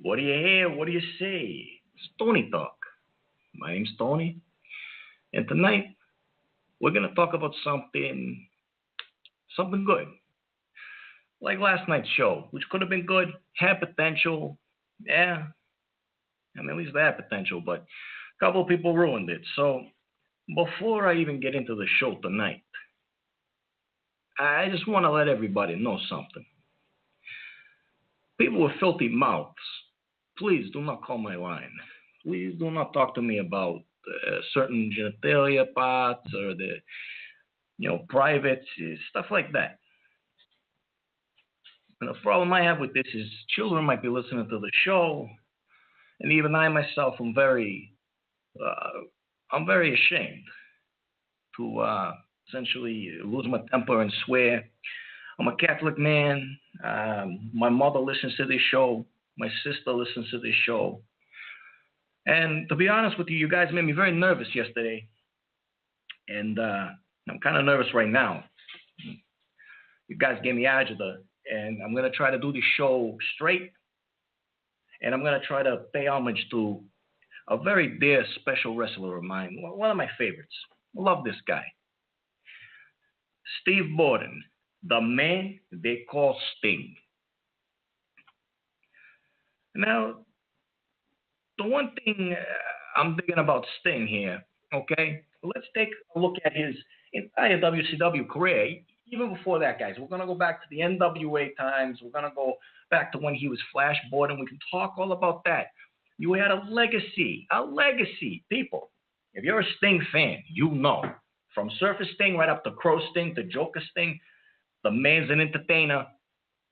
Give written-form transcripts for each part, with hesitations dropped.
What do you hear? What do you say? It's Tony Talk. My name's Tony, and tonight we're gonna talk about something good, like last night's show, which could have been good, had potential. Yeah, I mean at least they had potential, but a couple of people ruined it. So before I even get into the show tonight, I just want to let everybody know something. People with filthy mouths, please do not call my line. Please do not talk to me about certain genitalia parts or the privates, stuff like that. And the problem I have with this is children might be listening to the show, and even I myself uh, I'm very ashamed to essentially lose my temper and swear. I'm a Catholic man. My mother listens to this show. My sister listens to this show. And to be honest with you, you guys made me very nervous yesterday. And I'm kind of nervous right now. You guys gave me agita. And I'm going to try to do the show straight. And I'm going to try to pay homage to a very dear special wrestler of mine. One of my favorites. I love this guy. Steve Borden, the man they call Sting. Now, the one thing I'm digging about Sting here, okay? Let's take a look at his entire WCW career. Even before that, guys, we're going to go back to the NWA times. We're going to go back to when he was Flash Borden. We can talk all about that. You had a legacy, people. If you're a Sting fan, you know. From Surfer Sting right up to Crow Sting to Joker Sting, the man's an entertainer,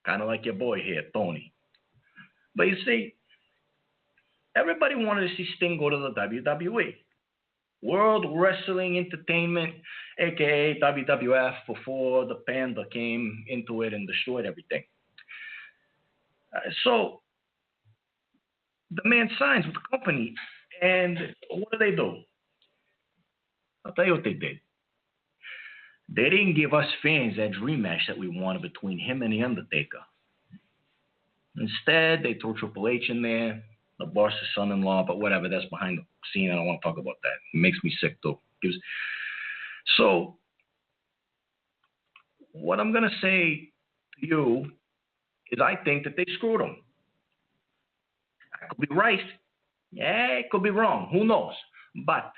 kind of like your boy here, Tony. But you see, everybody wanted to see Sting go to the WWE. World Wrestling Entertainment, a.k.a. WWF, before the Panda came into it and destroyed everything. So the man signs with the company, and what do? I'll tell you what they did. They didn't give us fans that dream match that we wanted between him and The Undertaker. Instead, they threw Triple H in there, the boss's son-in-law, but whatever, that's behind the scene. I don't want to talk about that. It makes me sick, though. So, what I'm going to say to you is I think that they screwed him. I could be right. Yeah, it could be wrong. Who knows? But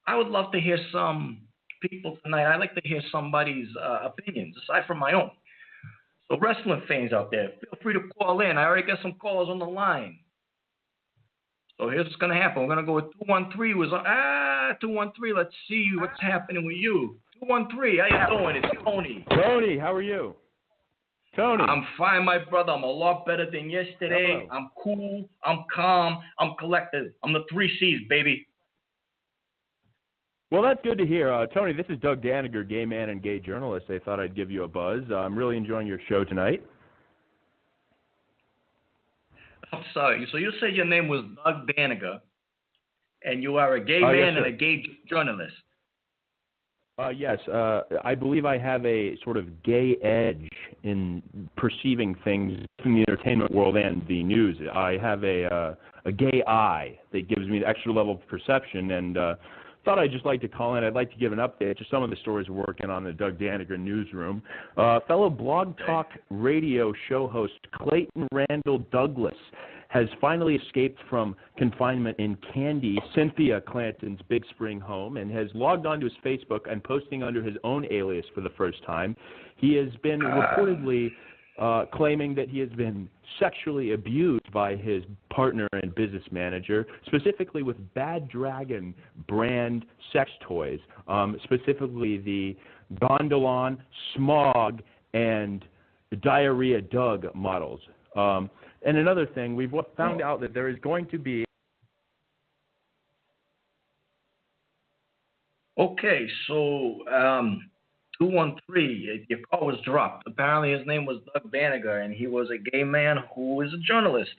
I would love to hear some people tonight. I'd like to hear somebody's opinions aside from my own. So wrestling fans out there, feel free to call in. I already got some callers on the line. So here's what's going to happen. We're going to go with 213. 213. Let's see what's happening with you. 213, how you doing? It's Tony. Tony, how are you? Tony. I'm fine, my brother. I'm a lot better than yesterday. Hello. I'm cool. I'm calm. I'm collected. I'm the 3 C's, baby. Well, that's good to hear. Tony, this is Doug Daniger, gay man and gay journalist. I thought I'd give you a buzz. I'm really enjoying your show tonight. I'm sorry. So you said your name was Doug Daniger, and you are a gay man and a gay journalist. Yes. I believe I have a sort of gay edge in perceiving things in the entertainment world and the news. I have a gay eye that gives me the extra level of perception, and thought I'd just like to call in. I'd like to give an update to some of the stories we're working on in the Doug Daniger newsroom. Fellow Blog Talk radio show host Clayton Randall Douglas has finally escaped from confinement in Candy, Cynthia Clanton's Big Spring home, and has logged onto his Facebook and posting under his own alias for the first time. He has been reportedly claiming that he has been sexually abused by his partner and business manager, specifically with Bad Dragon brand sex toys, specifically the Gondolon, Smog, and Diarrhea Doug models. And another thing, we've found out that there is going to be... Okay, so 213, your call was dropped. Apparently his name was Doug Daniger, and he was a gay man who is a journalist.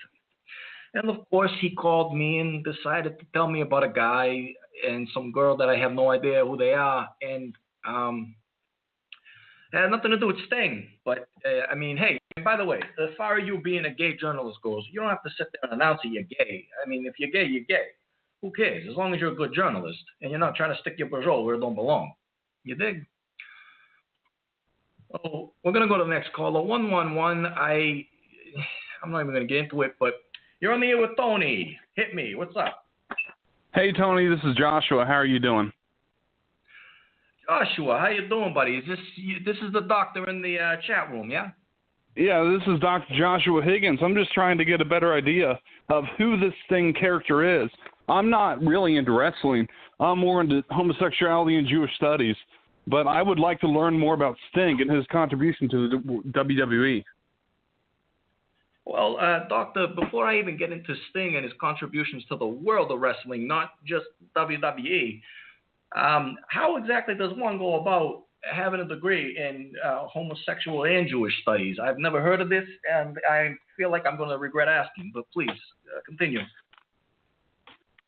And of course, he called me and decided to tell me about a guy and some girl that I have no idea who they are. And It had nothing to do with Sting. But, I mean, hey, by the way, as far as you being a gay journalist goes, you don't have to sit there and announce that you're gay. I mean, if you're gay, you're gay. Who cares? As long as you're a good journalist and you're not trying to stick your Peugeot where it don't belong. You dig? Oh, we're going to go to the next caller. 111. I'm not even going to get into it, but you're on the air with Tony. Hit me. What's up? Hey, Tony, this is Joshua. How are you doing? Joshua, how you doing, buddy? This is the doctor in the chat room, yeah? Yeah, this is Dr. Joshua Higgins. I'm just trying to get a better idea of who this Sting character is. I'm not really into wrestling. I'm more into homosexuality and Jewish studies. But I would like to learn more about Sting and his contribution to the WWE. Well, Doctor, before I even get into Sting and his contributions to the world of wrestling, not just WWE, how exactly does one go about having a degree in homosexual and Jewish studies? I've never heard of this, and I feel like I'm going to regret asking, but please continue.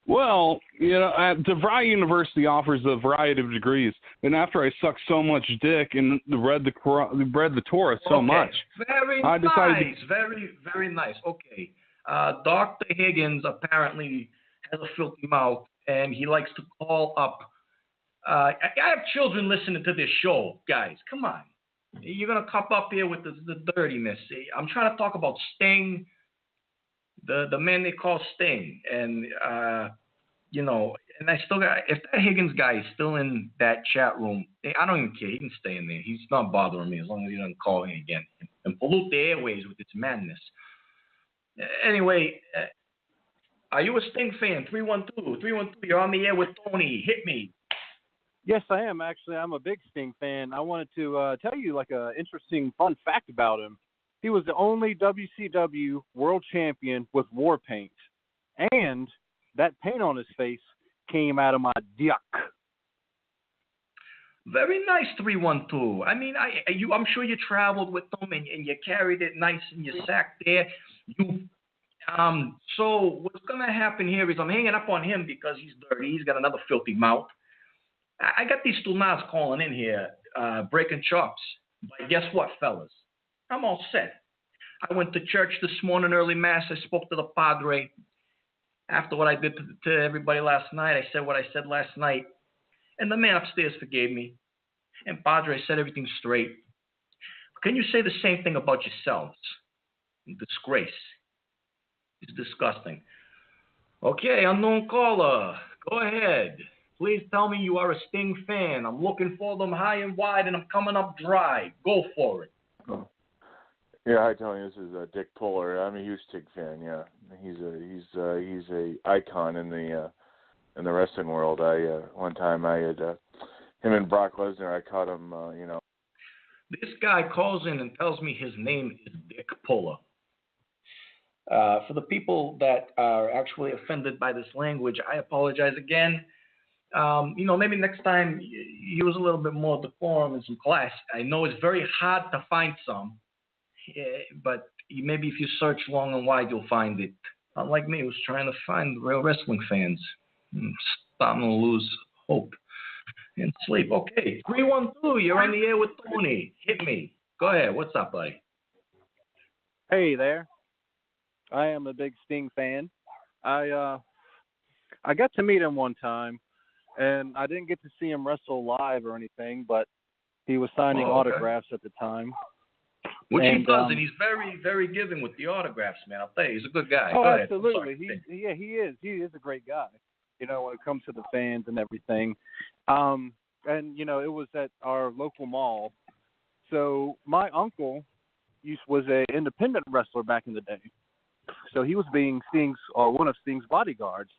Well, DeVry University offers a variety of degrees, and after I sucked so much dick and read the Torah so much, I decided very, very nice. Okay, Dr. Higgins apparently has a filthy mouth, and he likes to call up. I have children listening to this show, guys. Come on, you're gonna come up here with the dirtiness. I'm trying to talk about Sting. The man they call Sting, and and I still got, if that Higgins guy is still in that chat room, I don't even care. He can stay in there. He's not bothering me as long as he doesn't call me again and pollute the airways with its madness. Anyway, are you a Sting fan? 312, you're on the air with Tony. Hit me. Yes, I am. Actually, I'm a big Sting fan. I wanted to tell you like a interesting fun fact about him. He was the only WCW world champion with war paint. And that paint on his face came out of my dick. Very nice, 312. I mean, I'm sure you traveled with them and you carried it nice in your sack there. So what's going to happen here is I'm hanging up on him because he's dirty. He's got another filthy mouth. I got these stunas calling in here, breaking chops. But guess what, fellas? I'm all set. I went to church this morning, early mass. I spoke to the padre. After what I did to everybody last night, I said what I said last night. And the man upstairs forgave me. And padre said everything straight. Can you say the same thing about yourselves? Disgrace. It's disgusting. Okay, unknown caller. Go ahead. Please tell me you are a Sting fan. I'm looking for them high and wide, and I'm coming up dry. Go for it. Yeah, hi Tony. This is Dick Puller. I'm a huge Sting fan. Yeah, he's a icon in the wrestling world. One time I had him and Brock Lesnar. I caught him. This guy calls in and tells me his name is Dick Puller. For the people that are actually offended by this language, I apologize again. Maybe next time use a little bit more decorum and some class. I know it's very hard to find some, but maybe if you search long and wide, you'll find it. Unlike me, who's trying to find real wrestling fans. I'm starting to lose hope and sleep. Okay, 312, you're on the air with Tony. Hit me. Go ahead. What's up, buddy? Hey there. I am a big Sting fan. I got to meet him one time, and I didn't get to see him wrestle live or anything, but he was signing autographs at the time. Which he does, and he's very, very giving with the autographs, man. I'll tell you, he's a good guy. Oh, Go absolutely. He is. He is a great guy, when it comes to the fans and everything. And, it was at our local mall. So my uncle was an independent wrestler back in the day. So he was being one of Sting's bodyguards.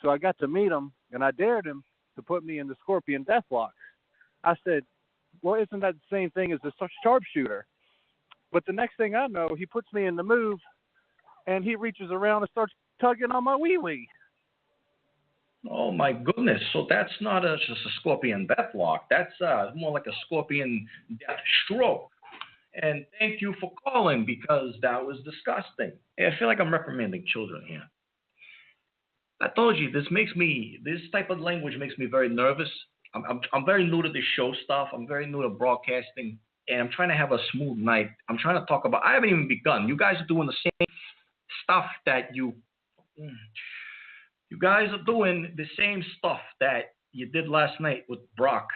So I got to meet him, and I dared him to put me in the Scorpion Deathlock. I said, well, isn't that the same thing as the sharpshooter? But the next thing I know, he puts me in the move, and he reaches around and starts tugging on my wee-wee. Oh, my goodness. So that's not just a Scorpion Deathlock. That's more like a Scorpion Death Stroke. And thank you for calling, because that was disgusting. I feel like I'm reprimanding children here. I told you, this type of language makes me very nervous. I'm very new to this show stuff. I'm very new to broadcasting. and I'm trying to have a smooth night. I'm trying to talk about. I haven't even begun. You guys are doing the same stuff that you guys are doing the same stuff that you did last night with Brock.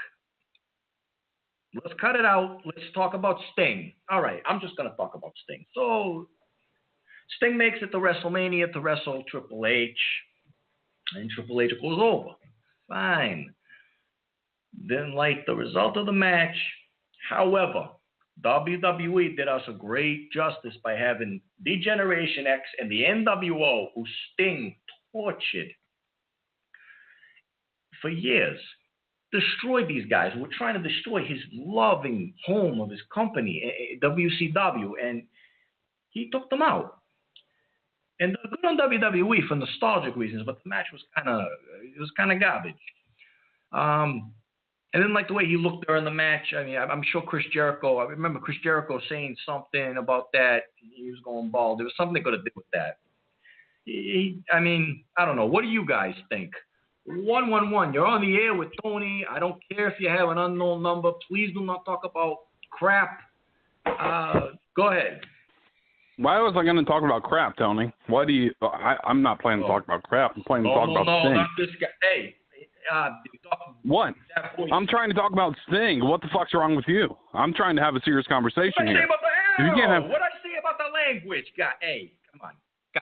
Let's cut it out. Let's talk about Sting. All right, I'm just going to talk about Sting. So, Sting makes it to WrestleMania to wrestle Triple H, and Triple H goes over. Fine. Didn't like the result of the match. However, WWE did us a great justice by having D-Generation X and the NWO, who Sting tortured for years, destroyed these guys who were trying to destroy his loving home of his company, WCW, and he took them out. And they're good on WWE for nostalgic reasons, but the match was kind of garbage. I didn't like the way he looked there in the match. I mean, I'm sure Chris Jericho. I remember Chris Jericho saying something about that. He was going bald. There was something they could have did with that. I mean, I don't know. What do you guys think? 111. You're on the air with Tony. I don't care if you have an unknown number. Please do not talk about crap. Go ahead. Why was I going to talk about crap, Tony? Why do you? I'm not planning to talk about crap. I'm planning to talk about Sting. No, not this guy. Hey. What? I'm trying to talk about Sting. What the fuck's wrong with you? I'm trying to have a serious conversation here. What I say about the language, guy? Hey, come on.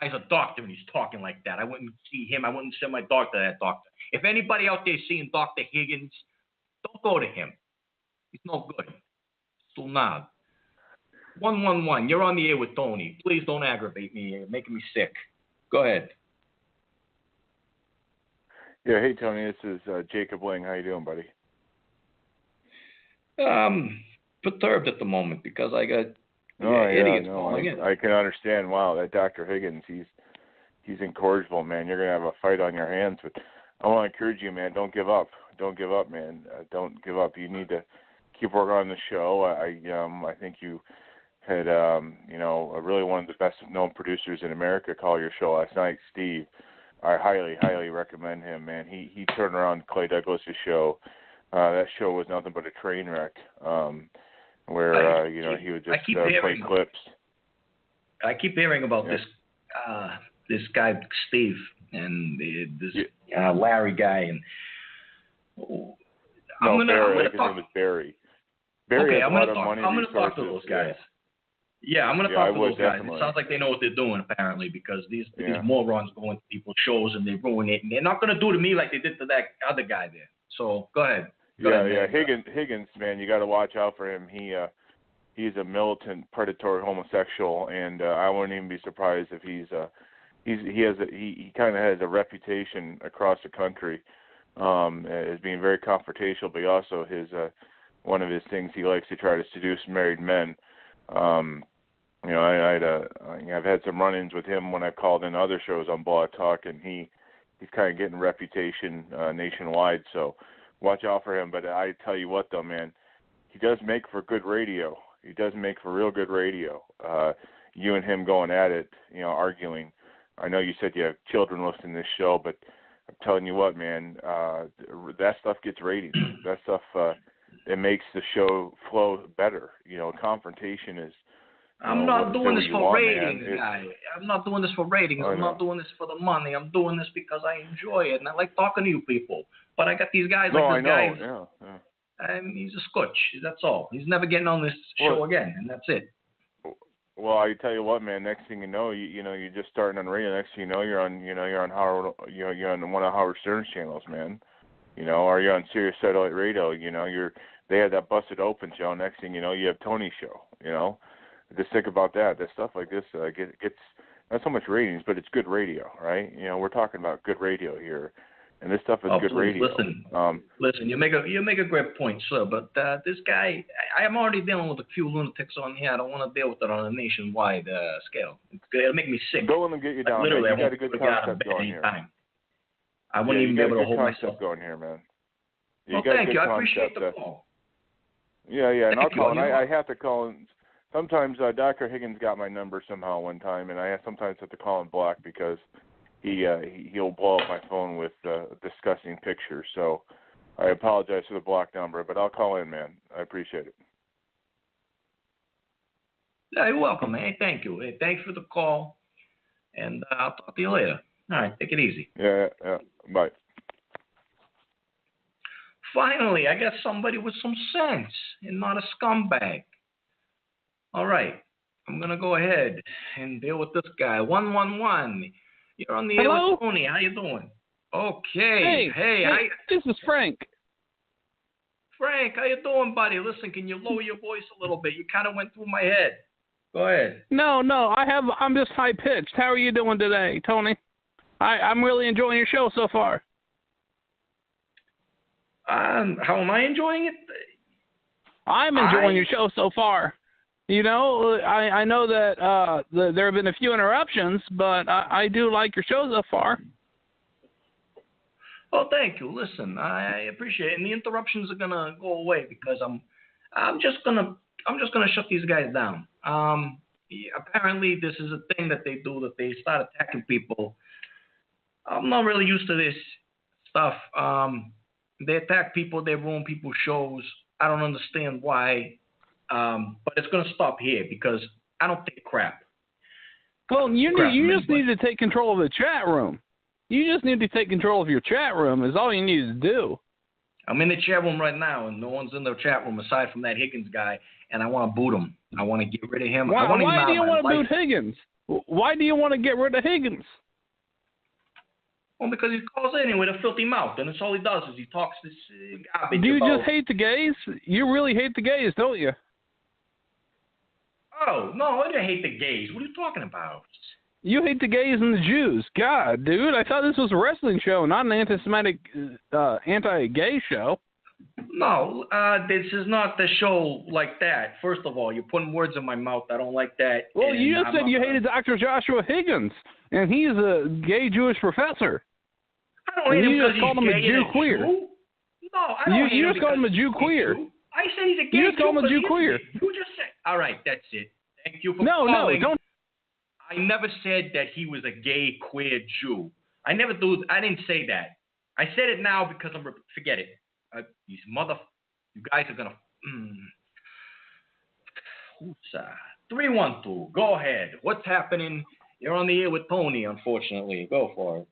Guy's a doctor and he's talking like that. I wouldn't see him. I wouldn't send my dog to that doctor. If anybody out there seeing Dr. Higgins, don't go to him. He's no good. Still not. 111. You're on the air with Tony. Please don't aggravate me. You're making me sick. Go ahead. Yeah, hey Tony, this is Jacob Ling. How you doing, buddy? Perturbed at the moment because I got idiots calling in. I can understand. Wow, that Dr. Higgins, he's incorrigible, man. You're gonna have a fight on your hands. But I want to encourage you, man. Don't give up. Don't give up, man. Don't give up. You need to keep working on the show. I think you had really one of the best known producers in America call your show last night, Steve. I highly, highly recommend him, man. He turned around Clay Douglas' show. That show was nothing but a train wreck, where he would just play clips. I keep hearing about this guy Steve and this Larry guy, and Barry. His name is Barry. Barry has a lot of money. I'm going to talk to those guys. Yeah, I'm going to talk to those guys. It sounds like they know what they're doing, apparently, because these morons go into people's shows and they ruin it. And they're not going to do to me like they did to that other guy there. So go ahead. Go ahead. Higgins, man, you got to watch out for him. He's a militant, predatory homosexual, and I wouldn't even be surprised if he kind of has a reputation across the country as being very confrontational, but also one of his things, he likes to try to seduce married men. I've had some run-ins with him when I've called in other shows on Blog Talk, and he's kind of getting reputation nationwide. So watch out for him. But I tell you what, though, man, he does make for good radio. He does make for real good radio. You and him going at it, arguing. I know you said you have children listening to this show, but I'm telling you what, man, that stuff gets ratings. That stuff it makes the show flow better. Confrontation is. I'm not doing this for ratings, guy. I'm not doing this for ratings. I'm not doing this for the money. I'm doing this because I enjoy it and I like talking to you people. But I got these guys like this guy. Yeah. And he's a scotch. That's all. He's never getting on this show again, and that's it. Well, I tell you what, man. Next thing you know, you're just starting on radio. Next thing you know, you're on Howard, you're on one of Howard Stern's channels, man. Or you're on Sirius Satellite Radio. They had that Busted Open show. Next thing you know, you have Tony's show. Just think about that. That stuff like this gets not so much ratings, but it's good radio, right? We're talking about good radio here, and this stuff is good radio. Listen. You make a great point, sir. But this guy, I am already dealing with a few lunatics on here. I don't want to deal with it on a nationwide scale. It'll make me sick. Go in and get you down. Literally, you got a good concept going here. I wouldn't even be able to hold myself going here, man. Thank you. I appreciate the call. Yeah, and I'll call. I have to call in. Sometimes Dr. Higgins got my number somehow one time, and I sometimes have to call him block because he'll blow up my phone with disgusting pictures. So I apologize for the block number, but I'll call in, man. I appreciate it. Yeah, you're welcome, man. Hey, thank you. Hey, thanks for the call, and I'll talk to you later. All right, take it easy. Yeah. Bye. Finally, I got somebody with some sense and not a scumbag. All right, I'm gonna go ahead and deal with this guy. 111. You're on the air Hello? with Tony. How you doing? Okay. Hey, this is Frank. Frank, how you doing, buddy? Listen, can you lower your voice a little bit? You kind of went through my head. Go ahead. No, I'm just high pitched. How are you doing today, Tony? I'm really enjoying your show so far. How am I enjoying it? I'm enjoying your show so far. You know, I know that there have been a few interruptions, but I do like your show so far. Oh, thank you. Listen, I appreciate it. And the interruptions are gonna go away because I'm just gonna shut these guys down. Apparently this is a thing that they do, that they start attacking people. I'm not really used to this stuff. They attack people, they ruin people's shows. I don't understand why. But it's gonna stop here because I don't take crap. Well, you just need to take control of the chat room. You just need to take control of your chat room is all you need to do. I'm in the chat room right now, and no one's in the chat room aside from that Higgins guy, and I want to boot him. I want to get rid of him. Why do you want to boot Higgins? Why do you want to get rid of Higgins? Well, because he calls in with a filthy mouth, and that's all he does is he talks this garbage. Do you just hate the gays? You really hate the gays, don't you? Oh, no, I don't hate the gays. What are you talking about? You hate the gays and the Jews. God, dude, I thought this was a wrestling show, not an anti-Semitic, anti-gay show. No, this is not the show like that. First of all, you're putting words in my mouth. I don't like that. Well, you just said you hated Dr. Joshua Higgins, and he's a gay Jewish professor. I don't hate him because he's called him a Jew queer. Jew? No, I don't hate him. You just called him a Jew queer. I said he's a gay Jew. You just called him a Jew queer. You just said. All right, that's it. Thank you for calling. No, don't. I never said that he was a gay queer Jew. I didn't say that. I said it now because forget it. You guys are gonna. 312. Go ahead. What's happening? You're on the air with Tony. Unfortunately, go for it.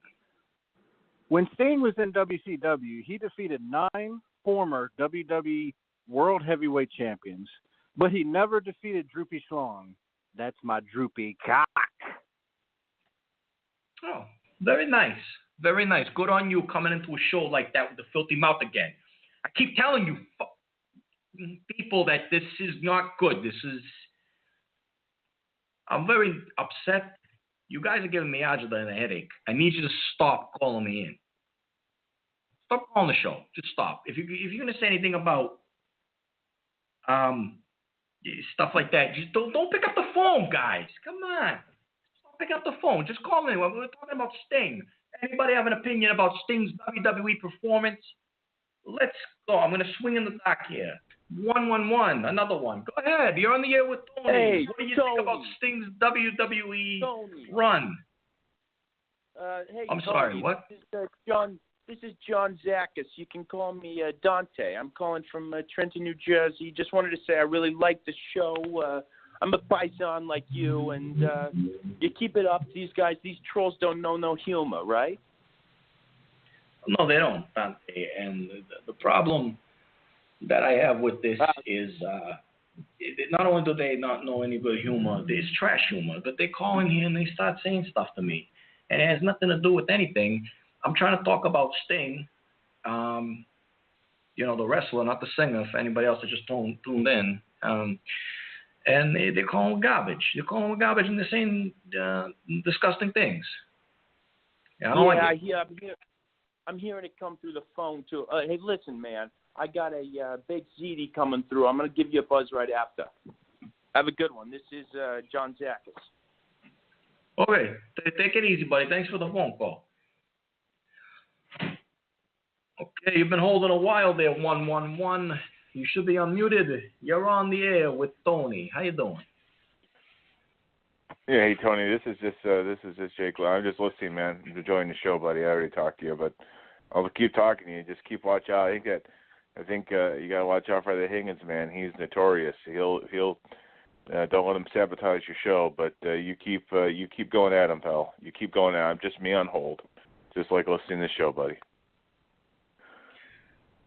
When Sting was in WCW, he defeated 9 former WWE World Heavyweight Champions, but he never defeated Droopy Schlong. That's my droopy cock. Oh, very nice. Very nice. Good on you coming into a show like that with the filthy mouth again. I keep telling you people that this is not good. I'm very upset. You guys are giving me agita and a headache. I need you to stop calling me in. Stop calling the show. Just stop. If you're going to say anything about stuff like that, just don't pick up the phone, guys. Come on. Don't pick up the phone. Just call me. We're talking about Sting. Anybody have an opinion about Sting's WWE performance? Let's go. I'm going to swing in the dock here. 111, another one. Go ahead. You're on the air with Tony. Hey, what do you Tony. think about Sting's WWE Tony. run? Hey, I'm Tony, sorry, what? This is John Zakis. You can call me Dante. I'm calling from Trenton, New Jersey. Just wanted to say I really like the show. I'm a paisan like you, and you keep it up. These trolls don't know no humor, right? No, they don't, Dante. And the problem that I have with this is not only do they not know any good humor, there's trash humor, but they call in here and they start saying stuff to me. And it has nothing to do with anything. I'm trying to talk about Sting, the wrestler, not the singer, for anybody else that just tuned in. And they call him garbage. They call him garbage and they're saying disgusting things. Yeah, I don't like it. I'm hearing it come through the phone, too. Hey, listen, man. I got a big ZD coming through. I'm going to give you a buzz right after. Have a good one. This is John Zakis. Okay. Take it easy, buddy. Thanks for the phone call. Okay, you've been holding a while there, 111. You should be unmuted. You're on the air with Tony. How you doing? Yeah, hey Tony, this is just Jake. I'm just listening, man. I'm enjoying the show, buddy. I already talked to you, but I'll keep talking to you. Just keep watch out. I think you gotta watch out for the Higgins, man. He's notorious. He'll Don't let them sabotage your show, but you keep going at them, pal. You keep going at them. Just me on hold, just like listening to the show, buddy.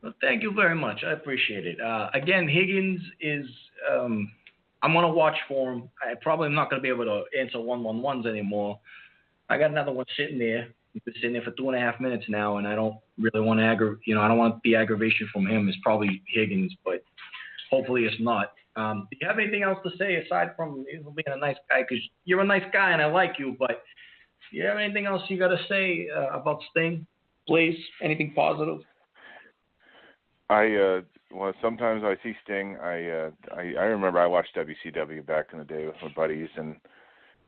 Well, thank you very much. I appreciate it. Again, Higgins is. I'm gonna watch for him. I probably am not gonna be able to answer 111s anymore. I got another one sitting there. He's been sitting there for 2.5 minutes now, and I don't really want to I don't want the aggravation from him. It's probably Higgins, but hopefully it's not. Do you have anything else to say aside from being a nice guy? Because you're a nice guy and I like you, but do you have anything else you got to say about Sting? Please, anything positive? Well, sometimes I see Sting. I remember I watched WCW back in the day with my buddies and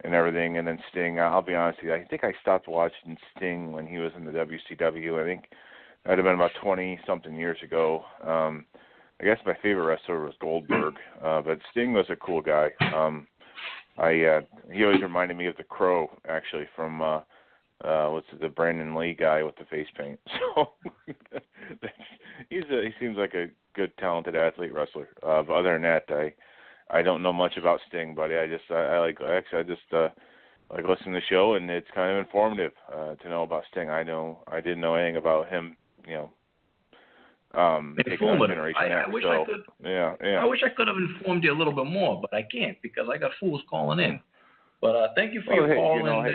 everything, and then Sting. I'll be honest with you, I think I stopped watching Sting when he was in the WCW. I think that would have been about 20-something years ago. I guess my favorite wrestler was Goldberg, but Sting was a cool guy. He always reminded me of the Crow, actually, from the Brandon Lee guy with the face paint. So he seems like a good, talented athlete wrestler. But other than that, I don't know much about Sting, buddy. I like listening to the show, and it's kind of informative to know about Sting. I didn't know anything about him, taking on Generation X. I wish I could. Yeah. I wish I could have informed you a little bit more, but I can't because I got fools calling in. But thank you for your call.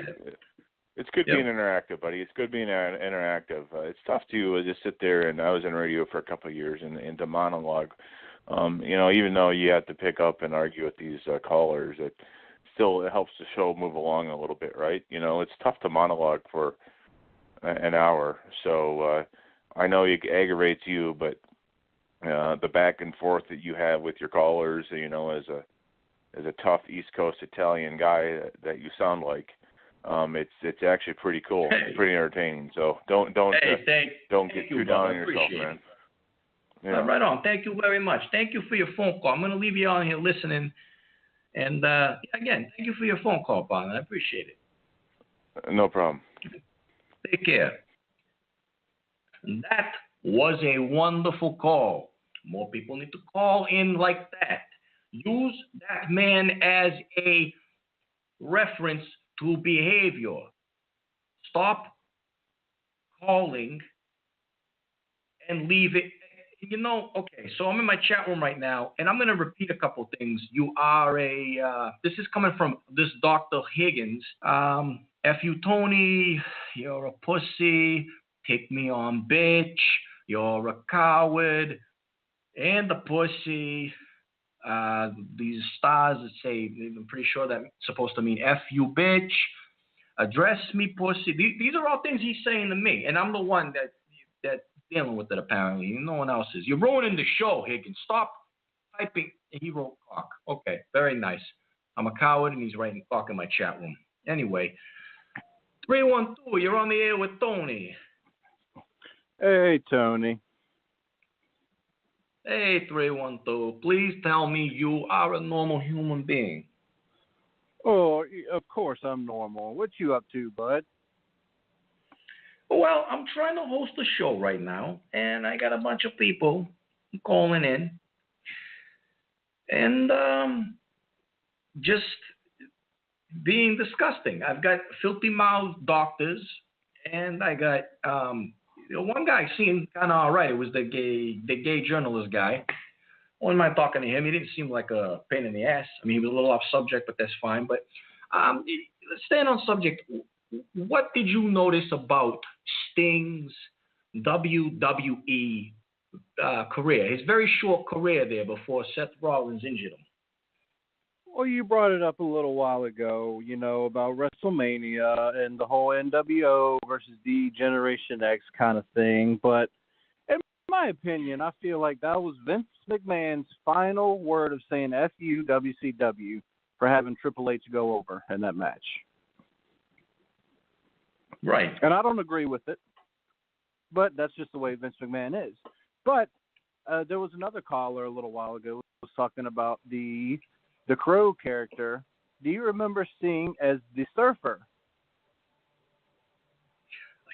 It's good being interactive, buddy. It's good being interactive. It's tough to just sit there, and I was in radio for a couple of years and to monologue. Even though you have to pick up and argue with these callers, it helps the show move along a little bit, right? It's tough to monologue for an hour. So I know it aggravates you, but the back and forth that you have with your callers, as a tough East Coast Italian guy that you sound like, it's actually pretty cool. Hey. It's pretty entertaining. So don't get too down on yourself, man. Yeah. Right on. Thank you very much. Thank you for your phone call. I'm going to leave you on here listening. And again, thank you for your phone call, Bob. I appreciate it. No problem. Take care. And that was a wonderful call. More people need to call in like that. Use that man as a reference to behavior. Stop calling and leave it. Okay, so I'm in my chat room right now, and I'm going to repeat a couple things. You are this is coming from this Dr. Higgins. F you, Tony, you're a pussy. Take me on, bitch. You're a coward. And the pussy. These stars that say, I'm pretty sure that's supposed to mean F you, bitch. Address me, pussy. These are all things he's saying to me, and I'm the one that dealing with it, apparently. No one else is. You're ruining the show, Higgins. Stop typing. He wrote cock. Okay, very nice. I'm a coward, and he's writing cock in my chat room. Anyway, 312, you're on the air with Tony. Hey, Tony. Hey, 312, please tell me you are a normal human being. Oh, of course I'm normal. What you up to, bud? Well, I'm trying to host a show right now, and I got a bunch of people calling in. And just being disgusting. I've got filthy mouthed doctors, and I got one guy seemed kind of all right. It was the gay journalist guy. When am I talking to him? He didn't seem like a pain in the ass. I mean, he was a little off subject, but that's fine. But let's stay on subject. What did you notice about Sting's WWE career, his very short career there before Seth Rollins injured him? Well, you brought it up a little while ago, about WrestleMania and the whole NWO versus the Generation X kind of thing. But in my opinion, I feel like that was Vince McMahon's final word of saying F you, WCW, for having Triple H go over in that match. Right. And I don't agree with it, but that's just the way Vince McMahon is. But there was another caller a little while ago who was talking about the Crow character. Do you remember Sting as the Surfer?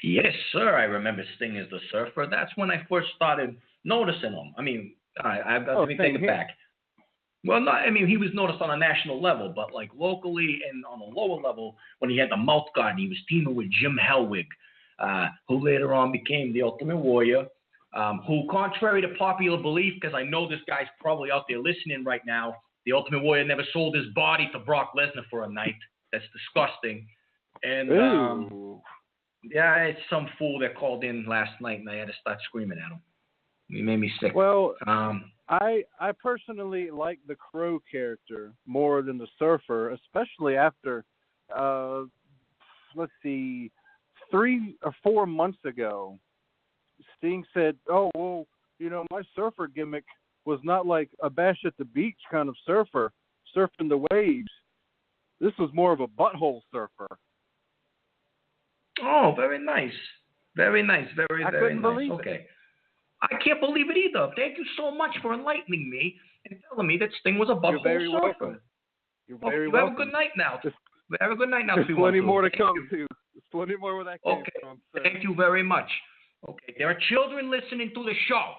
Yes, sir. I remember Sting as the Surfer. That's when I first started noticing him. I mean, let me take it back. Well, not, I mean, he was noticed on a national level, but like locally and on a lower level, when he had the mouth guard, and he was teaming with Jim Hellwig, who later on became the Ultimate Warrior, who, contrary to popular belief, because I know this guy's probably out there listening right now, the Ultimate Warrior never sold his body to Brock Lesnar for a night. That's disgusting. And yeah, it's some fool that called in last night, and I had to start screaming at him. He made me sick. Well, I personally like the Crow character more than the Surfer, especially after, let's see, 3 or 4 months ago, Sting said, "Oh, well, you know, my Surfer gimmick was not like a Bash at the Beach kind of surfer, surfing the waves. This was more of a butthole surfer." Oh, very nice. Very nice. Very, I very couldn't nice. believe it. Okay. I can't believe it either. Thank you so much for enlightening me and telling me that Sting was a butthole You're very surfer. welcome. You're very you welcome. Have a good night now. Just- Have a good night now. There's 312. plenty more to Thank come you. to. There's plenty more where that came Okay. from. So. Thank you very much. Okay. There are children listening to the show.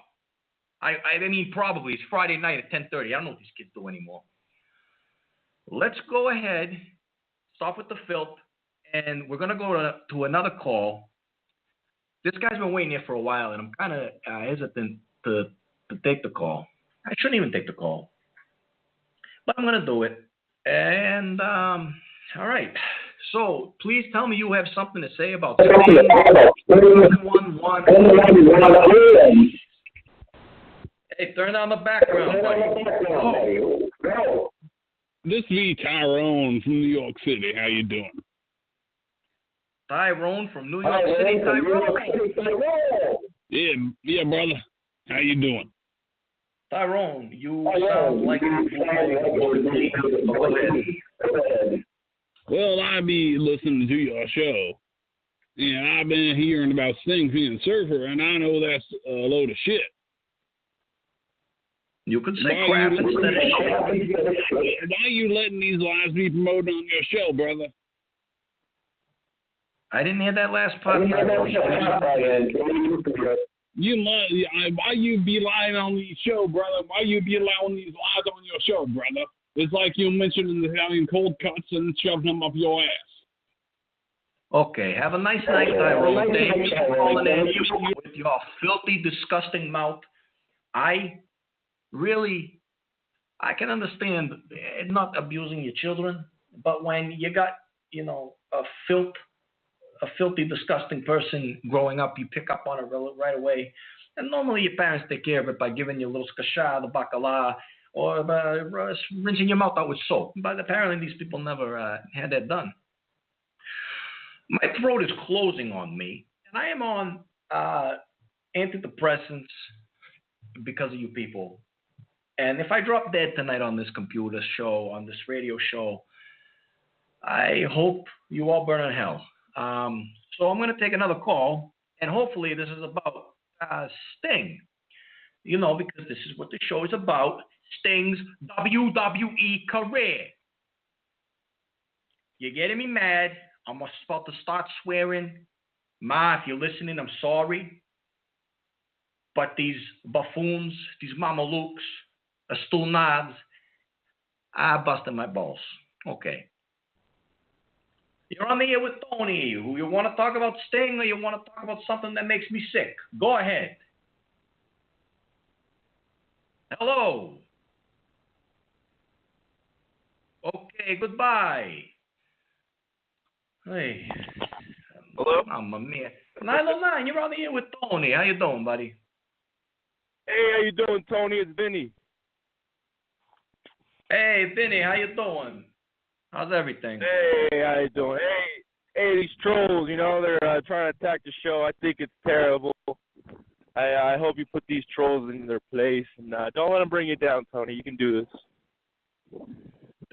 I mean, probably. It's Friday night at 10:30. I don't know what these kids do anymore. Let's go ahead, stop with the filth, and we're going to go to another call. This guy's been waiting here for a while, and I'm kind of hesitant to take the call. I shouldn't even take the call, but I'm going to do it. And, all right. So please tell me you have something to say about Sting 111. Hey, turn on the background, buddy. Oh. This V Tyrone from New York City. How you doing? Tyrone from New York City. Tyrone. Yeah, brother. How you doing? Tyrone, you sound like you. Go ahead. Well, I be listening to your show, and I've been hearing about Sting being a surfer, and I know that's a load of shit. You could say crap instead of shit. Why are you letting these lies be promoted on your show, brother? I didn't hear that last part. Why you be lying on these show, brother? Why you be allowing these lies on your show, brother? It's like you mentioned having cold cuts and shoving them up your ass. Okay, have a nice night, Tyrone. Thank you for calling in with your filthy, disgusting mouth. I can understand not abusing your children, but when you got, a filthy, disgusting person growing up, you pick up on it right away. And normally your parents take care of it by giving you a little skasha, the bacala, or by rinsing your mouth out with soap. But apparently these people never had that done. My throat is closing on me, and I am on antidepressants because of you people. And if I drop dead tonight on this computer show, on this radio show, I hope you all burn in hell. So I'm going to take another call, and hopefully this is about Sting. Because this is what the show is about, Sting's WWE career. You're getting me mad. I'm about to start swearing. Ma, if you're listening, I'm sorry. But these buffoons, these mamalukes, stool knobs, I busted my balls. Okay. You're on the air with Tony. You want to talk about Sting or you want to talk about something that makes me sick? Go ahead. Hello. Okay, goodbye. Hey. Hello? Mamma mia. 909, you're on the air with Tony. How you doing, buddy? Hey, how you doing, Tony? It's Vinny. Hey, Vinny, how you doing? How's everything? Hey, how you doing? Hey, these trolls, they're trying to attack the show. I think it's terrible. I hope you put these trolls in their place, and don't let them bring you down, Tony. You can do this.